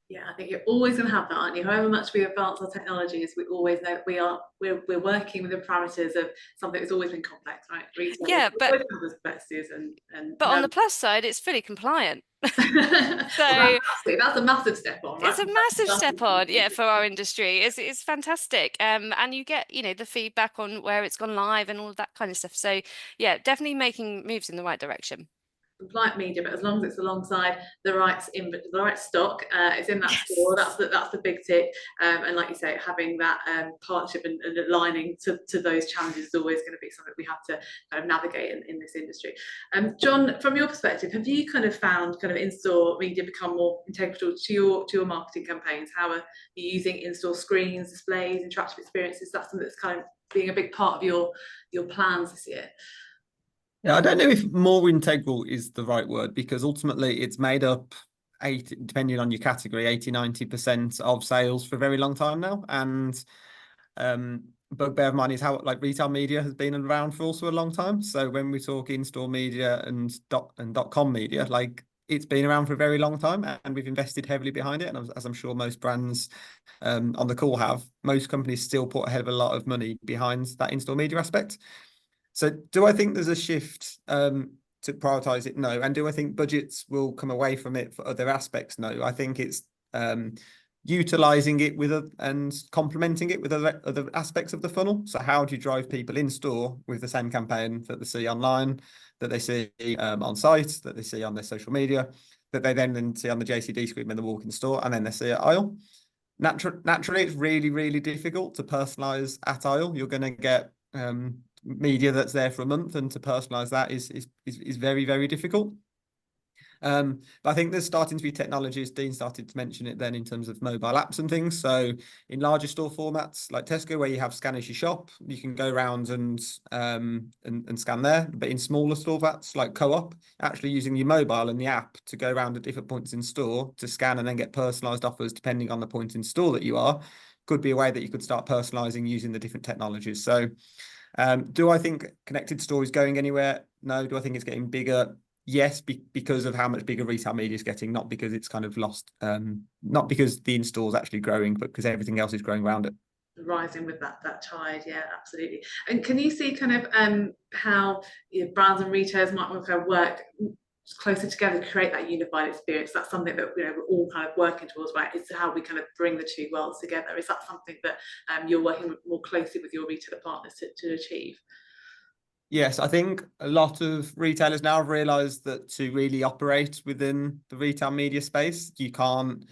Yeah, I think you're always going to have that, aren't you? However much we advance our technologies, we always know we're working with the parameters of something that's always been complex, right? Retail Yeah, but always has complexities and on the plus side, it's fully compliant. Well, that's a massive step on, right? It's a massive step on, yeah, for our industry. It's fantastic. And you get, the feedback on where it's gone live and all of that kind of stuff. So yeah, definitely making moves in the right direction. Compliant media, but as long as it's alongside the right stock, it's in that store. That's the big tick. And like you say, having that partnership and aligning to those challenges is always going to be something we have to kind of navigate in this industry. John, from your perspective, have you kind of found kind of in-store media become more integral to your marketing campaigns? How are you using in-store screens, displays, interactive experiences? That's something that's kind of being a big part of your plans this year. Yeah, I don't know if more integral is the right word, because ultimately it's made up, depending on your category, 80-90% of sales for a very long time now. And bugbear of mine is how retail media has been around for also a long time. So when we talk in-store media and .com media, it's been around for a very long time, and we've invested heavily behind it. And as I'm sure most brands on the call have, most companies still put a hell of a lot of money behind that in-store media aspect. So do I think there's a shift to prioritize it? No. And do I think budgets will come away from it for other aspects? No. I think it's utilizing it and complementing it with other aspects of the funnel. So how do you drive people in store with the same campaign that they see online, that they see on site, that they see on their social media, that they then see on the JCD screen when they walk in store, and then they see at aisle? Naturally, it's really, really difficult to personalize at aisle. You're going to get media that's there for a month, and to personalize that is very, very difficult. But I think there's starting to be technologies. Dean started to mention it then in terms of mobile apps and things. So in larger store formats like Tesco, where you have scan as you shop, you can go around and scan there. But in smaller store formats like Co-op, actually using your mobile and the app to go around at different points in store to scan and then get personalized offers depending on the point in store that you are, could be a way that you could start personalizing using the different technologies. So do I think connected store is going anywhere? No. Do I think it's getting bigger? Yes, because of how much bigger retail media is getting, not because it's kind of lost, not because the in-store is actually growing, but because everything else is growing around it. Rising with that tide, yeah, absolutely. And can you see kind of how brands and retailers might want to work closer together to create that unified experience? That's something that we're all kind of working towards, right? It's how we kind of bring the two worlds together. Is that something that you're working more closely with your retailer partners to achieve? Yes, I think a lot of retailers now have realised that to really operate within the retail media space, you can't.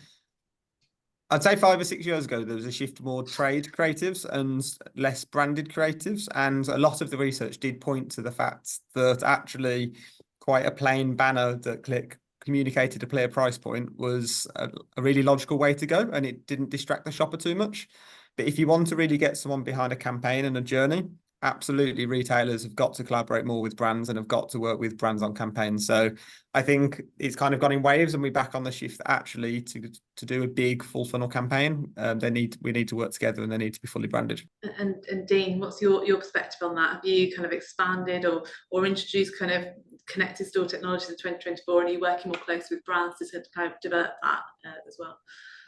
I'd say 5 or 6 years ago, there was a shift to more trade creatives and less branded creatives. And a lot of the research did point to the fact that actually quite a plain banner that communicated a clear price point was a really logical way to go, and it didn't distract the shopper too much. But if you want to really get someone behind a campaign and a journey, absolutely, retailers have got to collaborate more with brands and have got to work with brands on campaigns. So I think it's kind of gone in waves, and we're back on the shift that actually to do a big full funnel campaign, we need to work together, and they need to be fully branded. And Dean, what's your perspective on that? Have you kind of expanded or introduced kind of connected store technologies in 2024, and are you working more closely with brands to kind of develop that as well?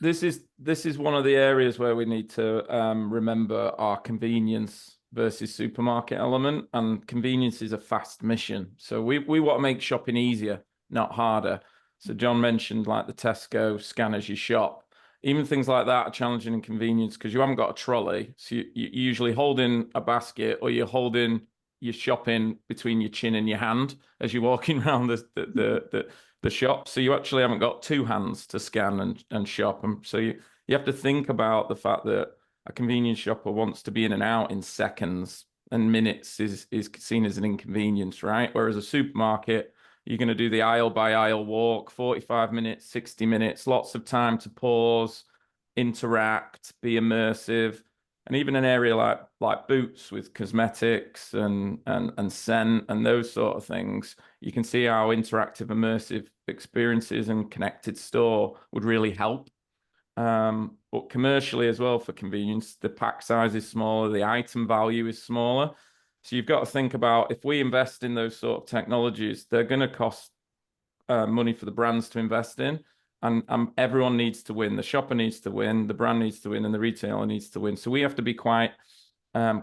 This is one of the areas where we need to remember our convenience versus supermarket element, and convenience is a fast mission. So we want to make shopping easier, not harder. So John mentioned like the Tesco scan as you shop. Even things like that are challenging in convenience because you haven't got a trolley. So you're usually holding a basket, or you're holding your shopping between your chin and your hand as you're walking around the shop. So you actually haven't got two hands to scan and shop. And so you have to think about the fact that a convenience shopper wants to be in and out in seconds, and minutes is seen as an inconvenience, right? Whereas a supermarket, you're going to do the aisle by aisle walk, 45 minutes, 60 minutes, lots of time to pause, interact, be immersive. And even an area like Boots with cosmetics and scent and those sort of things, you can see how interactive, immersive experiences and connected store would really help. But commercially as well, for convenience, the pack size is smaller, the item value is smaller. So you've got to think about, if we invest in those sort of technologies, they're going to cost money for the brands to invest in. And everyone needs to win. The shopper needs to win, the brand needs to win, and the retailer needs to win. So we have to be quite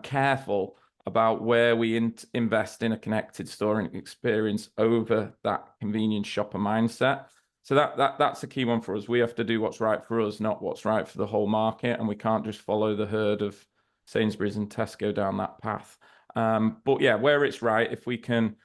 careful about where we invest in a connected store experience over that convenience shopper mindset. So that's a key one for us. We have to do what's right for us, not what's right for the whole market, and we can't just follow the herd of Sainsbury's and Tesco down that path. But yeah, where it's right, if we can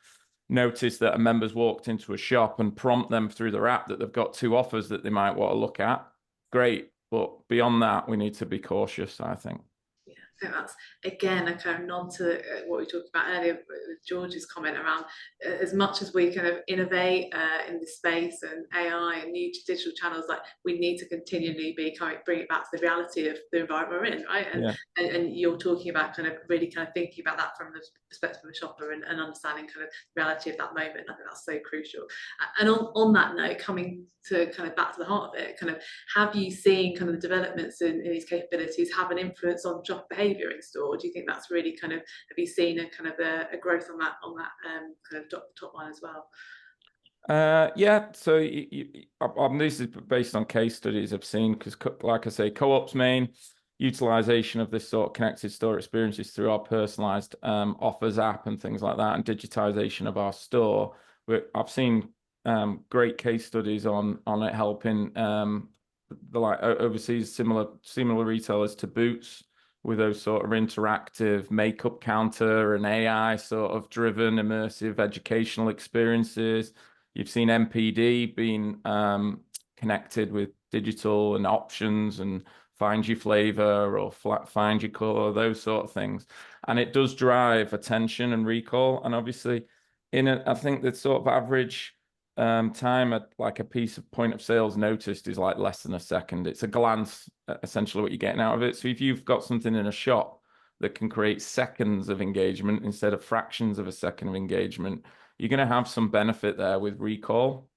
notice that a member's walked into a shop and prompt them through their app that they've got 2 offers that they might want to look at, great. But beyond that, we need to be cautious, I think. I think that's, again, a kind of nod to what we talked about earlier with George's comment around as much as we kind of innovate in this space and AI and new digital channels, like we need to continually bring it back to the reality of the environment we're in, right? And you're talking about kind of really kind of thinking about that from the perspective of a shopper and understanding kind of the reality of that moment. I think that's so crucial. And on that note, coming to kind of back to the heart of it, kind of have you seen kind of the developments in these capabilities have an influence on shopper behaviour in store? Do you think that's really kind of, have you seen a kind of a growth on that kind of top line as well? Yeah, so this is based on case studies I've seen, because like I say, Co-op's main utilization of this sort of connected store experiences through our personalized offers app and things like that, and digitization of our store. I've seen great case studies on it helping the like overseas similar retailers to Boots with those sort of interactive makeup counter and AI sort of driven immersive educational experiences. You've seen NPD being connected with digital and options and find your flavor or find your color, those sort of things. And it does drive attention and recall. And obviously I think the sort of average time at like a piece of point of sales noticed is like less than a second. It's a glance, essentially, what you're getting out of it. So if you've got something in a shop that can create seconds of engagement instead of fractions of a second of engagement, you're going to have some benefit there with recall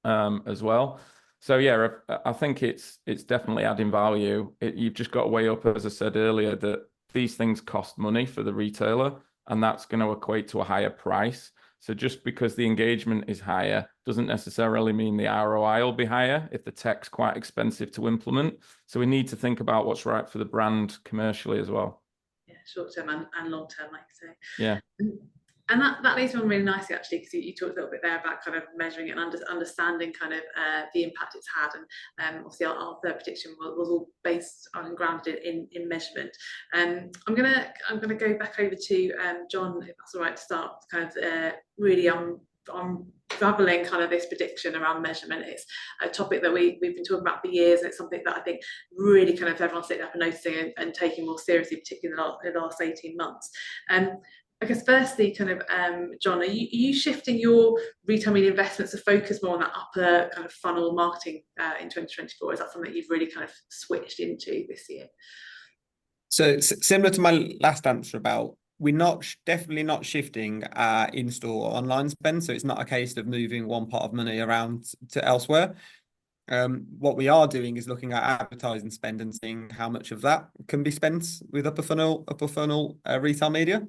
as well. So yeah, I think it's definitely adding value. You've just got to weigh up, as I said earlier, that these things cost money for the retailer, and that's going to equate to a higher price. So just because the engagement is higher doesn't necessarily mean the ROI will be higher if the tech's quite expensive to implement. So we need to think about what's right for the brand commercially as well. Yeah, short term and long term, like you say. Yeah. And that leads on really nicely, actually, because you talked a little bit there about kind of measuring and understanding kind of the impact it's had. And obviously our third prediction was all based on and grounded in measurement. I'm gonna go back over to John, if that's all right, to start kind of really unraveling kind of this prediction around measurement. It's a topic that we've been talking about for years, and it's something that I think really kind of everyone's sitting up and noticing and taking more seriously, particularly in the last 18 months. I guess firstly, kind of, John, are you shifting your retail media investments to focus more on that upper kind of funnel marketing in 2024? Is that something that you've really kind of switched into this year? So similar to my last answer about, we're definitely not shifting in-store or online spend. So it's not a case of moving one pot of money around to elsewhere. What we are doing is looking at advertising spend and seeing how much of that can be spent with upper funnel retail media.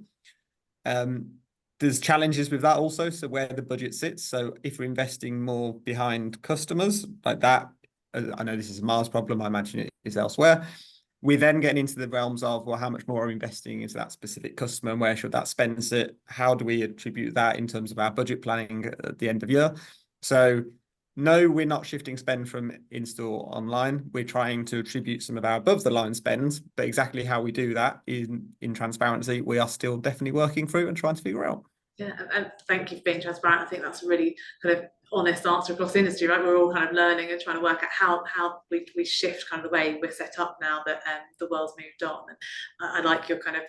There's challenges with that also, so where the budget sits. So if we're investing more behind customers like that, I know this is a Mars problem, I imagine it is elsewhere, we then get into the realms of, well, how much more are we investing into that specific customer and where should that spend sit? How do we attribute that in terms of our budget planning at the end of year? So no, we're not shifting spend from in-store online. We're trying to attribute some of our above-the-line spends, but exactly how we do that in transparency, we are still definitely working through and trying to figure out. Yeah, and thank you for being transparent. I think that's a really kind of honest answer across the industry, right? We're all kind of learning and trying to work out how we shift kind of the way we're set up now that the world's moved on. And I like your kind of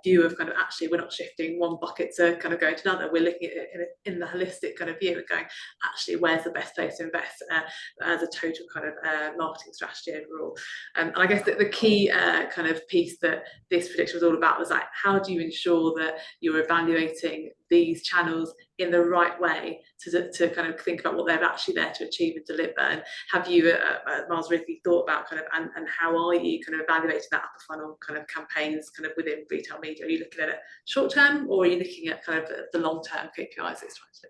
view of kind of, actually we're not shifting one bucket to kind of go to another. We're looking at it in the holistic kind of view and going, actually, where's the best place to invest as a total kind of marketing strategy overall. And I guess that the key kind of piece that this prediction was all about was like, how do you ensure that you're evaluating these channels in the right way to kind of think about what they're actually there to achieve and deliver? And have you Mars really thought about kind of and how are you kind of evaluating that upper funnel kind of campaigns kind of within retail media? Are you looking at it short term, or are you looking at kind of the long term KPIs it's trying to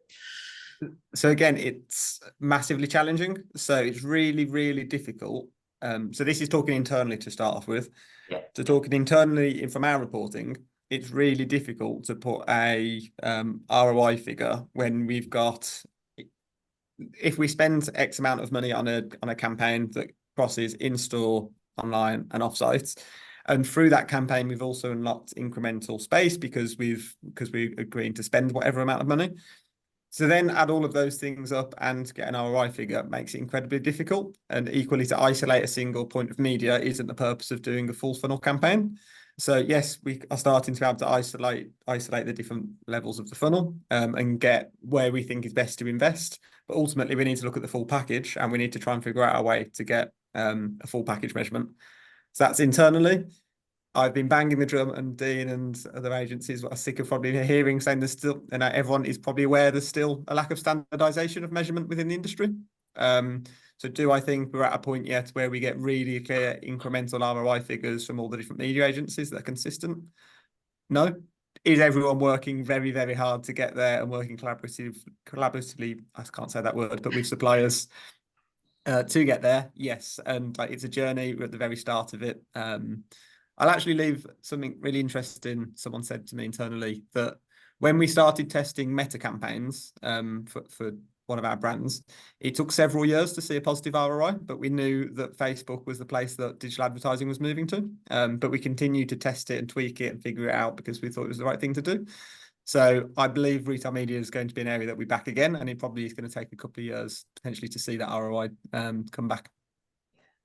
do? So again, it's massively challenging. So it's really, really difficult. So this is talking internally to start off with. Yeah. So talking internally from our reporting, it's really difficult to put a ROI figure when we've got, if we spend X amount of money on a campaign that crosses in-store, online, and off-site, and through that campaign we've also unlocked incremental space because we're agreeing to spend whatever amount of money. So then add all of those things up and get an ROI figure makes it incredibly difficult. And equally, to isolate a single point of media isn't the purpose of doing a full funnel campaign. So yes, we are starting to be able to isolate the different levels of the funnel and get where we think is best to invest. But ultimately, we need to look at the full package, and we need to try and figure out a way to get a full package measurement. So that's internally. I've been banging the drum, and Dean and other agencies are sick of probably hearing saying there's still, and everyone is probably aware there's still a lack of standardization of measurement within the industry. So do I think we're at a point yet where we get really clear incremental ROI figures from all the different media agencies that are consistent? No. Is everyone working very, very hard to get there and working collaboratively, I can't say that word, but with suppliers to get there? Yes. And like, it's a journey. We're at the very start of it. I'll actually leave something really interesting. Someone said to me internally that when we started testing meta campaigns for one of our brands, it took several years to see a positive ROI, but we knew that Facebook was the place that digital advertising was moving to. But we continued to test it and tweak it and figure it out because we thought it was the right thing to do. So I believe retail media is going to be an area that we back again, and it probably is going to take a couple of years potentially to see that ROI come back.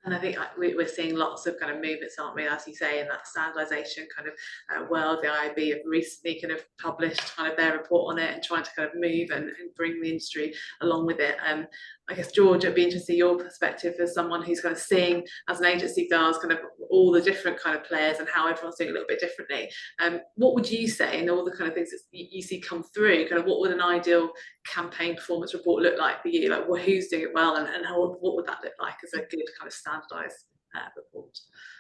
And I think we're seeing lots of kind of movements, aren't we, as you say, in that standardization kind of world. The IAB have recently kind of published kind of their report on it and trying to kind of move and bring the industry along with it. I guess, George, it'd be interesting to your perspective as someone who's kind of seeing, as an agency does, kind of all the different kind of players and how everyone's doing a little bit differently. What would you say, and all the kind of things that you see come through, kind of what would an ideal campaign performance report look like for you? Like, well, who's doing it well, and what would that look like as a good kind of standardized report?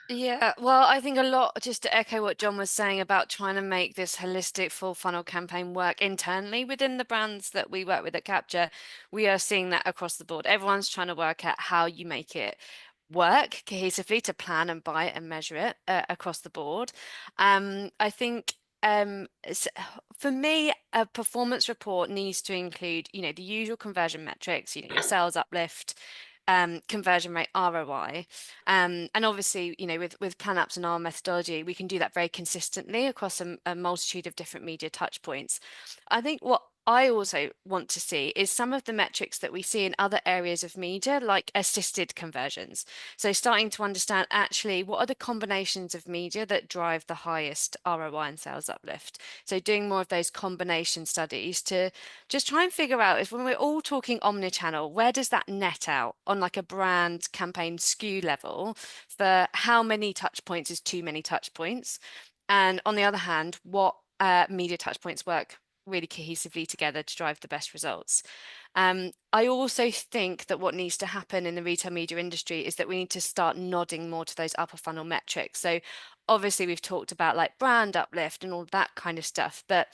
Yeah, well, I think a lot, just to echo what John was saying about trying to make this holistic full funnel campaign work internally within the brands that we work with at Capture, we are seeing that across the board. Everyone's trying to work out how you make it work cohesively to plan and buy it and measure it across the board. I think for me, a performance report needs to include, the usual conversion metrics, your sales uplift, conversion rate, ROI, and obviously, with Planapps and our methodology, we can do that very consistently across a multitude of different media touch points. I think what I also want to see is some of the metrics that we see in other areas of media, like assisted conversions. So starting to understand actually what are the combinations of media that drive the highest ROI and sales uplift. So doing more of those combination studies to just try and figure out, if when we're all talking omnichannel, where does that net out on like a brand campaign SKU level for how many touch points is too many touch points? And on the other hand, what media touch points work really cohesively together to drive the best results. I also think that what needs to happen in the retail media industry is that we need to start nodding more to those upper funnel metrics. So obviously we've talked about like brand uplift and all that kind of stuff, but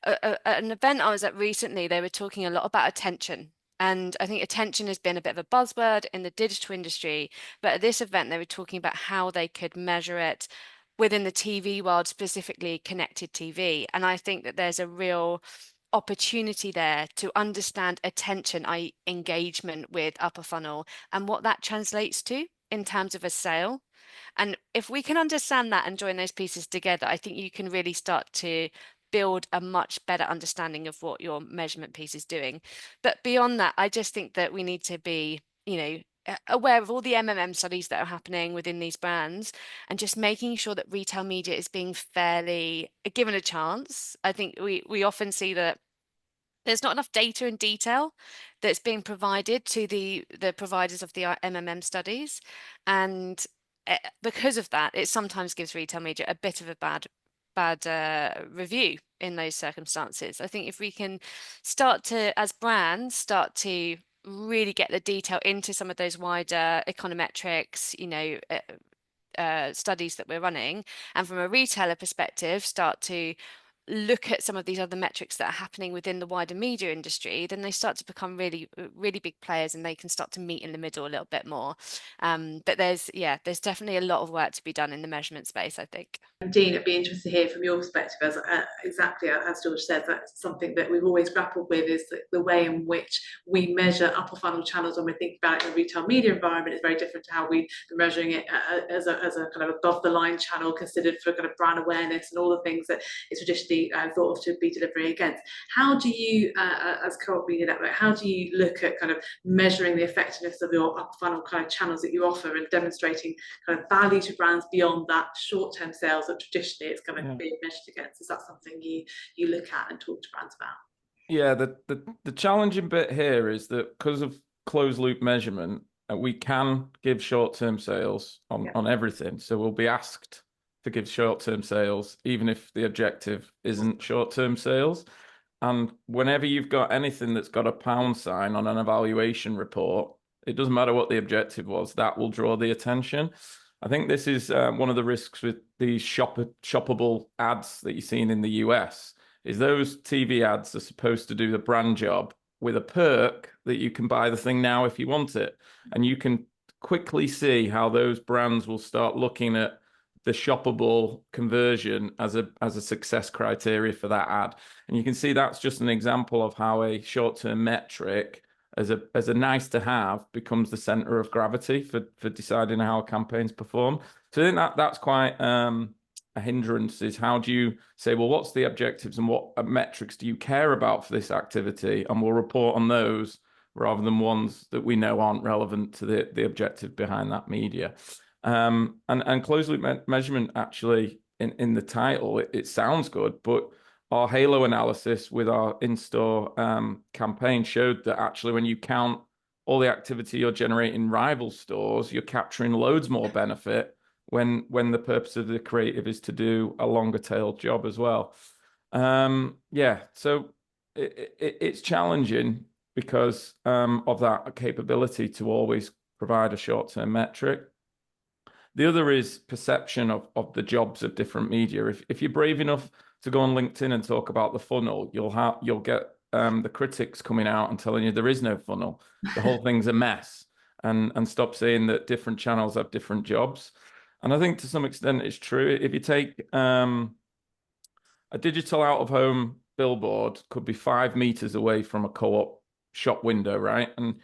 an event I was at recently, they were talking a lot about attention. And I think attention has been a bit of a buzzword in the digital industry, but at this event, they were talking about how they could measure it within the TV world, specifically connected TV. And I think that there's a real opportunity there to understand attention, i.e. engagement with upper funnel, and what that translates to in terms of a sale. And if we can understand that and join those pieces together, I think you can really start to build a much better understanding of what your measurement piece is doing. But beyond that, I just think that we need to be, aware of all the MMM studies that are happening within these brands and just making sure that retail media is being fairly given a chance. I think we often see that there's not enough data and detail that's being provided to the providers of the MMM studies. And because of that, it sometimes gives retail media a bit of a bad review in those circumstances. I think if we can start to, as brands, start to really get the detail into some of those wider econometrics, studies that we're running, and from a retailer perspective, start to look at some of these other metrics that are happening within the wider media industry, then they start to become really, really big players, and they can start to meet in the middle a little bit more. But there's definitely a lot of work to be done in the measurement space, I think. Dean, it'd be interesting to hear from your perspective, as exactly as George said, that's something that we've always grappled with, is the way in which we measure upper funnel channels when we think about it in the retail media environment is very different to how we've been measuring it as a kind of above the line channel, considered for kind of brand awareness and all the things that is traditionally thought of to be delivering against. How do you, as Co-op Media Network, how do you look at kind of measuring the effectiveness of your upper funnel kind of channels that you offer, and demonstrating kind of value to brands beyond that short-term sales that traditionally it's going to be measured against? Is that something you look at and talk to brands about? Yeah, the challenging bit here is that because of closed loop measurement, we can give short-term sales on everything. So we'll be asked to give short-term sales, even if the objective isn't short-term sales. And whenever you've got anything that's got a pound sign on an evaluation report, it doesn't matter what the objective was, that will draw the attention. I think this is one of the risks with these shoppable ads that you're seeing in the US, is those TV ads are supposed to do the brand job with a perk that you can buy the thing now if you want it. And you can quickly see how those brands will start looking at the shoppable conversion as a success criteria for that ad. And you can see that's just an example of how a short-term metric as a nice to have becomes the center of gravity for deciding how campaigns perform. So I think that's quite a hindrance, is how do you say, well, what's the objectives and what metrics do you care about for this activity? And we'll report on those rather than ones that we know aren't relevant to the objective behind that media. And closed loop measurement, actually, in the title, it sounds good, but our Halo analysis with our in-store campaign showed that actually when you count all the activity you're generating in rival stores, you're capturing loads more benefit when the purpose of the creative is to do a longer tailed job as well. Yeah, so it's challenging because of that capability to always provide a short-term metric. The other is perception of the jobs of different media. If you're brave enough to go on LinkedIn and talk about the funnel, you'll get the critics coming out and telling you there is no funnel. The whole thing's a mess, and stop saying that different channels have different jobs. And I think to some extent it's true. If you take a digital out-of-home billboard, could be 5 meters away from a Co-op shop window, right? And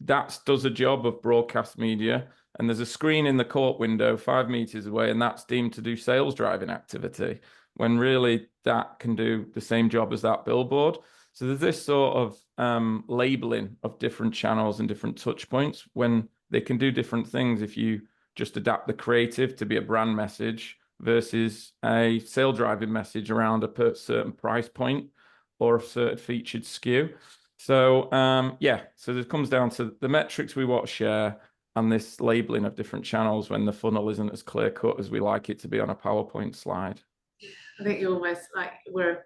that does a job of broadcast media. And there's a screen in the Co-op window 5 meters away, and that's deemed to do sales driving activity, when really that can do the same job as that billboard. So there's this sort of labeling of different channels and different touch points when they can do different things if you just adapt the creative to be a brand message versus a sale driving message around a certain price point or a certain featured SKU. So yeah, so it comes down to the metrics we want to share and this labeling of different channels when the funnel isn't as clear cut as we like it to be on a PowerPoint slide. I think you're almost like we're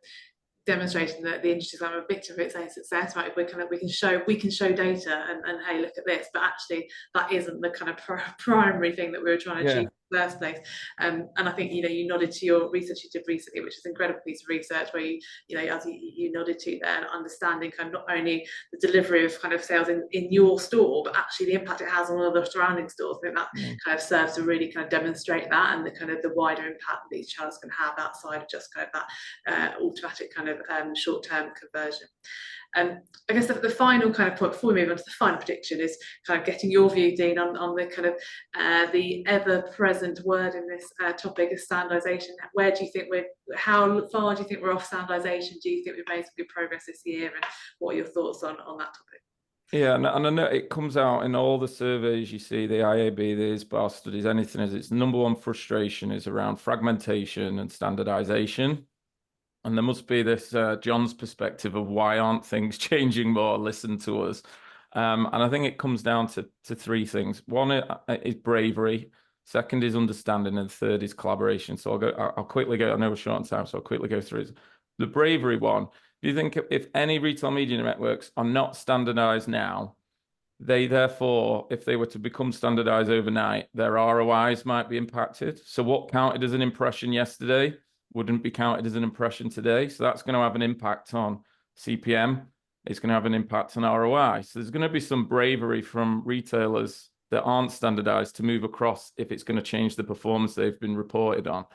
demonstrating that the industry is a victim of its own success, right? We can show data and hey, look at this, but actually that isn't the kind of primary thing that we were trying to achieve in the first place. And I think you nodded to your research you did recently, which is an incredible piece of research where as you nodded to there, understanding kind of not only the delivery of kind of sales in your store, but actually the impact it has on other surrounding stores. I think that kind of serves to really kind of demonstrate that and the kind of the wider impact that these channels can have outside of just kind of that automatic kind of short-term conversion. I guess the final kind of point before we move on to the final prediction is kind of getting your view, Dean, on the kind of the ever-present word in this topic of standardisation. Where do you think how far do you think we're off standardisation? Do you think we've made some good progress this year, and what are your thoughts on that topic? Yeah, and I know it comes out in all the surveys you see, the IAB, the ISBA studies, anything, is its number one frustration is around fragmentation and standardisation. And there must be this John's perspective of why aren't things changing more? Listen to us. And I think it comes down to 3 things. One is bravery. Second is understanding. And third is collaboration. So I'll quickly go. I know we're short on time, so I'll quickly go through it. The bravery one. Do you think if any retail media networks are not standardized now, they therefore, if they were to become standardized overnight, their ROIs might be impacted? So what counted as an impression yesterday wouldn't be counted as an impression today. So that's going to have an impact on CPM. It's going to have an impact on ROI. So there's going to be some bravery from retailers that aren't standardized to move across if it's going to change the performance they've been reported on.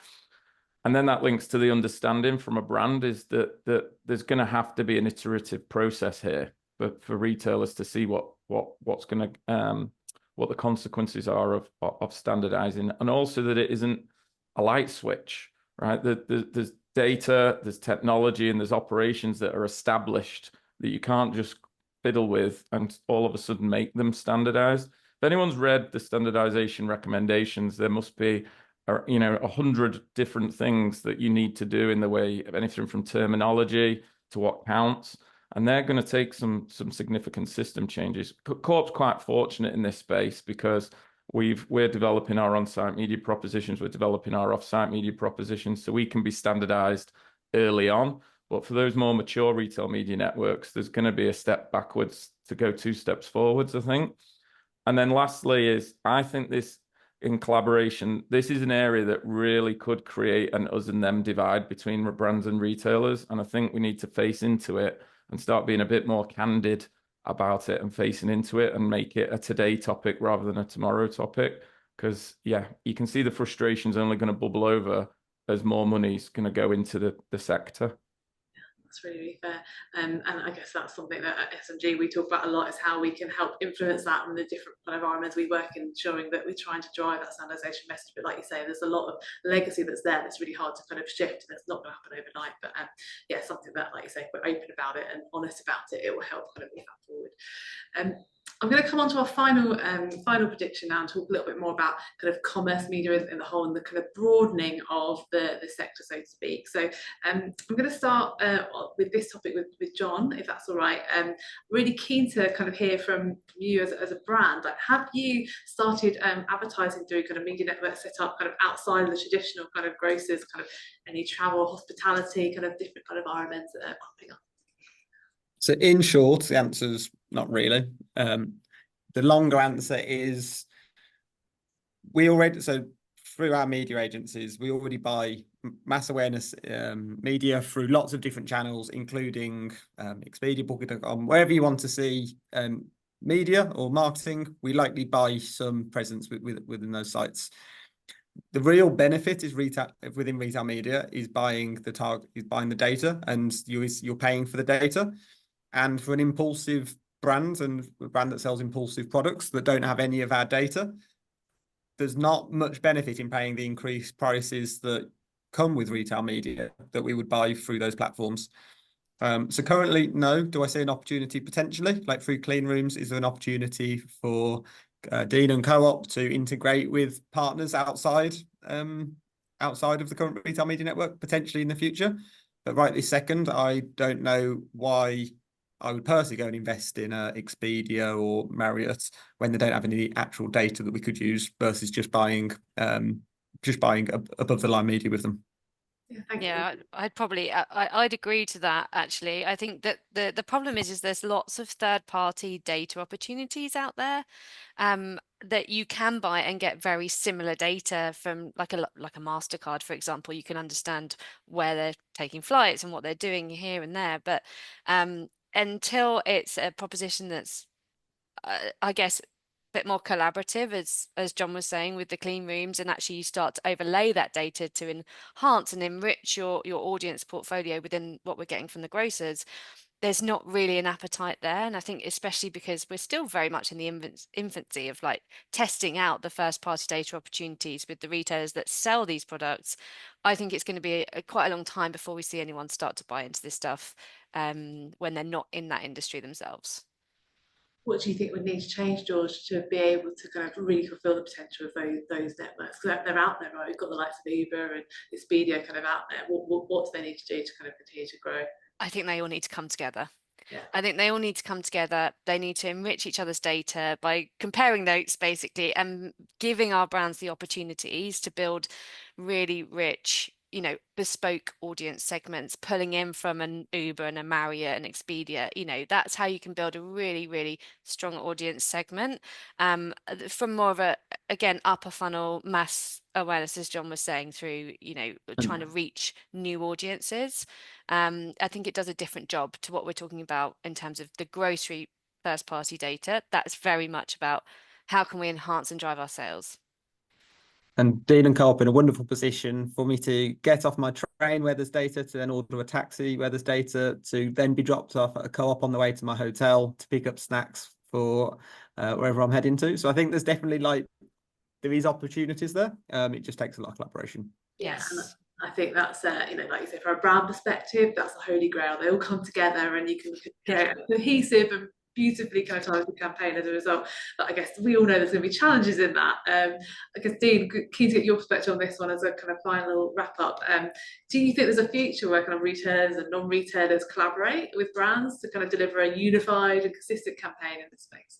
And then that links to the understanding from a brand is that there's going to have to be an iterative process here for retailers to see what's going to what the consequences are of standardizing, and also that it isn't a light switch, right? There's data, there's technology, and there's operations that are established that you can't just fiddle with and all of a sudden make them standardized. If anyone's read the standardization recommendations, there must be 100 different things that you need to do in the way of anything from terminology to what counts, and they're going to take some significant system changes. Co-op's quite fortunate in this space because we're developing our on-site media propositions, we're developing our off-site media propositions, so we can be standardized early on. But for those more mature retail media networks, there's going to be a step backwards to go 2 steps forwards, I think. And then lastly is, I think this, in collaboration, this is an area that really could create an us and them divide between brands and retailers. And I think we need to face into it and start being a bit more candid about it and facing into it and make it a today topic rather than a tomorrow topic. Because, yeah, you can see the frustration's only going to bubble over as more money's going to go into the sector. That's really, really fair. And I guess that's something that at SMG we talk about a lot, is how we can help influence that in the different kind of environments we work in, showing that we're trying to drive that standardization message. But like you say, there's a lot of legacy that's there that's really hard to kind of shift, and it's not going to happen overnight. But yeah, something that, like you say, if we're open about it and honest about it, it will help kind of move that forward. I'm going to come on to our final prediction now and talk a little bit more about kind of commerce media in the whole and the kind of broadening of the sector, so to speak. So I'm going to start with this topic with John, if that's all right. Really keen to kind of hear from you as a brand. Like, have you started advertising through kind of media network set up kind of outside of the traditional kind of grocers, kind of any travel, hospitality, kind of different kind of environments that are popping up? So in short, the answer's not really. The longer answer is so through our media agencies, we already buy mass awareness media through lots of different channels, including Expedia, Booking.com, wherever you want to see media or marketing, we likely buy some presence within those sites. The real benefit is within retail media is buying the data, and you're paying for the data. And for an impulsive brand and a brand that sells impulsive products that don't have any of our data, there's not much benefit in paying the increased prices that come with retail media that we would buy through those platforms. So currently, no. Do I see an opportunity potentially? Like through clean rooms, is there an opportunity for Dean and Co-op to integrate with partners outside of the current retail media network, potentially in the future? But right this second, I don't know why I would personally go and invest in Expedia or Marriott when they don't have any actual data that we could use versus just buying above the line media with them. Yeah, I'd agree to that, actually. I think that the problem is there's lots of third-party data opportunities out there that you can buy and get very similar data from, like a MasterCard, for example. You can understand where they're taking flights and what they're doing here and there. But until it's a proposition that's, I guess, bit more collaborative, as John was saying, with the clean rooms, and actually you start to overlay that data to enhance and enrich your audience portfolio within what we're getting from the grocers, there's not really an appetite there. And I think especially because we're still very much in the infancy of like testing out the first party data opportunities with the retailers that sell these products, I think it's going to be quite a long time before we see anyone start to buy into this stuff when they're not in that industry themselves. What do you think would need to change, George, to be able to kind of really fulfill the potential of those networks? Because they're out there, right? We've got the likes of Uber and Expedia kind of out there. What do they need to do to kind of continue to grow? I think they all need to come together. Yeah. I think they all need to come together. They need to enrich each other's data by comparing notes, basically, and giving our brands the opportunities to build really rich, bespoke audience segments, pulling in from an Uber and a Marriott and Expedia. That's how you can build a really, really strong audience segment from more of a again, upper funnel mass awareness, as John was saying, through, you know, trying to reach new audiences. I think it does a different job to what we're talking about in terms of the grocery first party data. That's very much about how can we enhance and drive our sales. And Dean and Co-op in a wonderful position for me to get off my train where there's data, to then order a taxi where there's data, to then be dropped off at a Co-op on the way to my hotel to pick up snacks for wherever I'm heading to. So I think there's definitely there is opportunities there. It just takes a lot of collaboration. Yes. Yeah, I think that's you know, like you say, from a brand perspective, that's the holy grail. They all come together, and you can create a cohesive and beautifully kind of targeted campaign as a result. But I guess we all know there's going to be challenges in that. I guess, Dean, keen to get your perspective on this one as a kind of final wrap up. Do you think there's a future where kind of retailers and non-retailers collaborate with brands to kind of deliver a unified and consistent campaign in this space?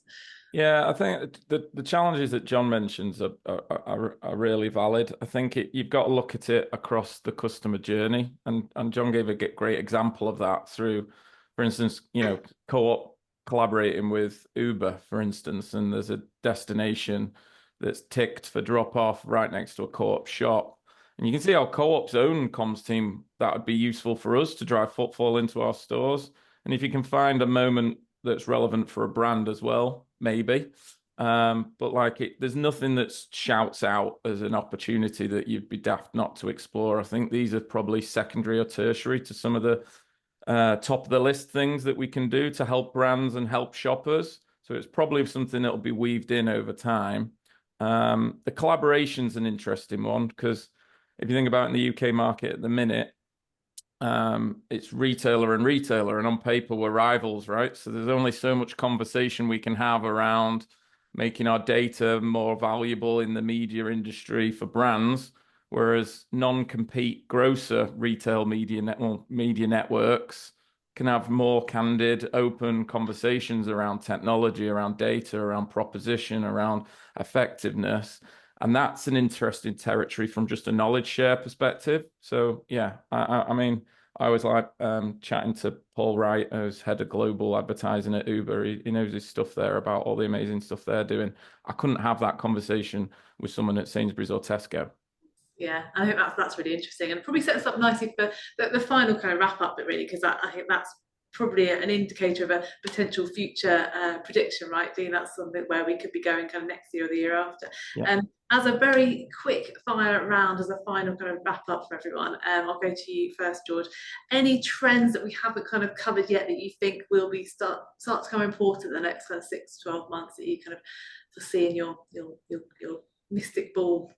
Yeah, I think the challenges that John mentions are really valid. I think you've got to look at it across the customer journey, and John gave a great example of that through, for instance, you know, Co-op collaborating with Uber, for instance, and there's a destination that's ticked for drop off right next to a Co-op shop, and you can see how Co-op's own comms team, that would be useful for us to drive footfall into our stores. And if you can find a moment that's relevant for a brand as well, maybe. But like there's nothing that shouts out as an opportunity that you'd be daft not to explore. I think these are probably secondary or tertiary to some of the top of the list things that we can do to help brands and help shoppers. So it's probably something that will be weaved in over time. The collaboration's an interesting one, because if you think about it, in the UK market at the minute, it's retailer and retailer, and on paper we're rivals, right? So there's only so much conversation we can have around making our data more valuable in the media industry for brands, whereas non-compete grocer retail media networks can have more candid, open conversations around technology, around data, around proposition, around effectiveness. And that's an interesting territory from just a knowledge share perspective. So yeah, I mean, I always like chatting to Paul Wright, who's head of global advertising at Uber. He knows his stuff there about all the amazing stuff they're doing. I couldn't have that conversation with someone at Sainsbury's or Tesco. Yeah, I think that's really interesting, and probably sets us up nicely for the final kind of wrap up bit, really, because I think that's probably an indicator of a potential future prediction, right, Dean? That's something where we could be going kind of next year or the year after. Yeah. As a very quick fire round, as a final kind of wrap up for everyone, I'll go to you first, George. Any trends that we haven't kind of covered yet that you think will be start to become important in the next kind of 6 to 12 months that you kind of foresee in your mystic ball?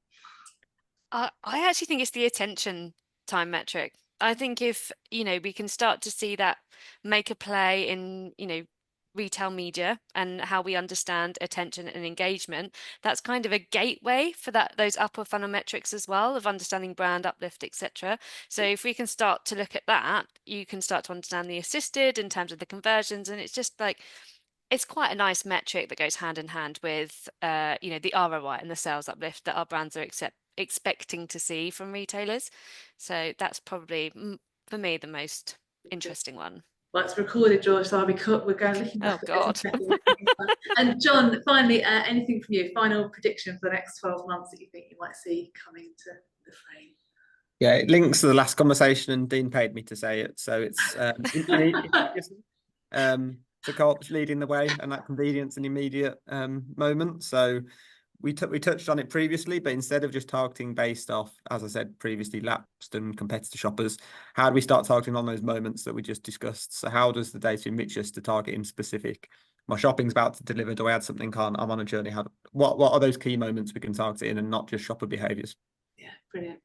I actually think it's the attention time metric. I think if, you know, we can start to see that make a play in, you know, retail media and how we understand attention and engagement, that's kind of a gateway for those upper funnel metrics as well, of understanding brand uplift, etc. So if we can start to look at that, you can start to understand the assisted in terms of the conversions, and it's just like, it's quite a nice metric that goes hand in hand with you know, the ROI and the sales uplift that our brands are expecting to see from retailers. So that's probably for me the most interesting one. Well, it's recorded, George, so we're going looking back. Oh God. And John, finally, anything from you? Final prediction for the next 12 months that you think you might see coming into the frame? Yeah, it links to the last conversation, and Dean paid me to say it. So it's so Co-op's leading the way, and that convenience and immediate moment. So we touched on it previously, but instead of just targeting based off, as I said previously, lapsed and competitor shoppers, how do we start targeting on those moments that we just discussed? So how does the data enrich us to target in specific? My shopping's about to deliver. Do I add something on? I'm on a journey. What are those key moments we can target in, and not just shopper behaviours? Yeah, brilliant.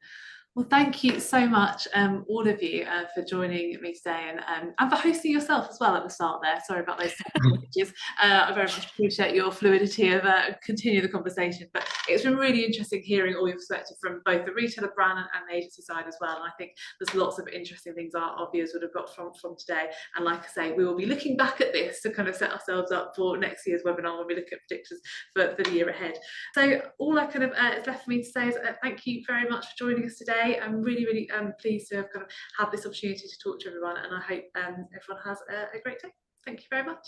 Well, thank you so much, all of you, for joining me today, and for hosting yourself as well at the start there. Sorry about those technologies. I very much appreciate your fluidity of continue the conversation. But it's been really interesting hearing all your perspective from both the retailer, brand, and the agency side as well. And I think there's lots of interesting things our viewers would have got from today. And like I say, we will be looking back at this to kind of set ourselves up for next year's webinar when we look at predictors for the year ahead. So all I kind of is left for me to say is thank you very much for joining us today. I'm really pleased to have kind of had this opportunity to talk to everyone, and I hope everyone has a great day. Thank you very much.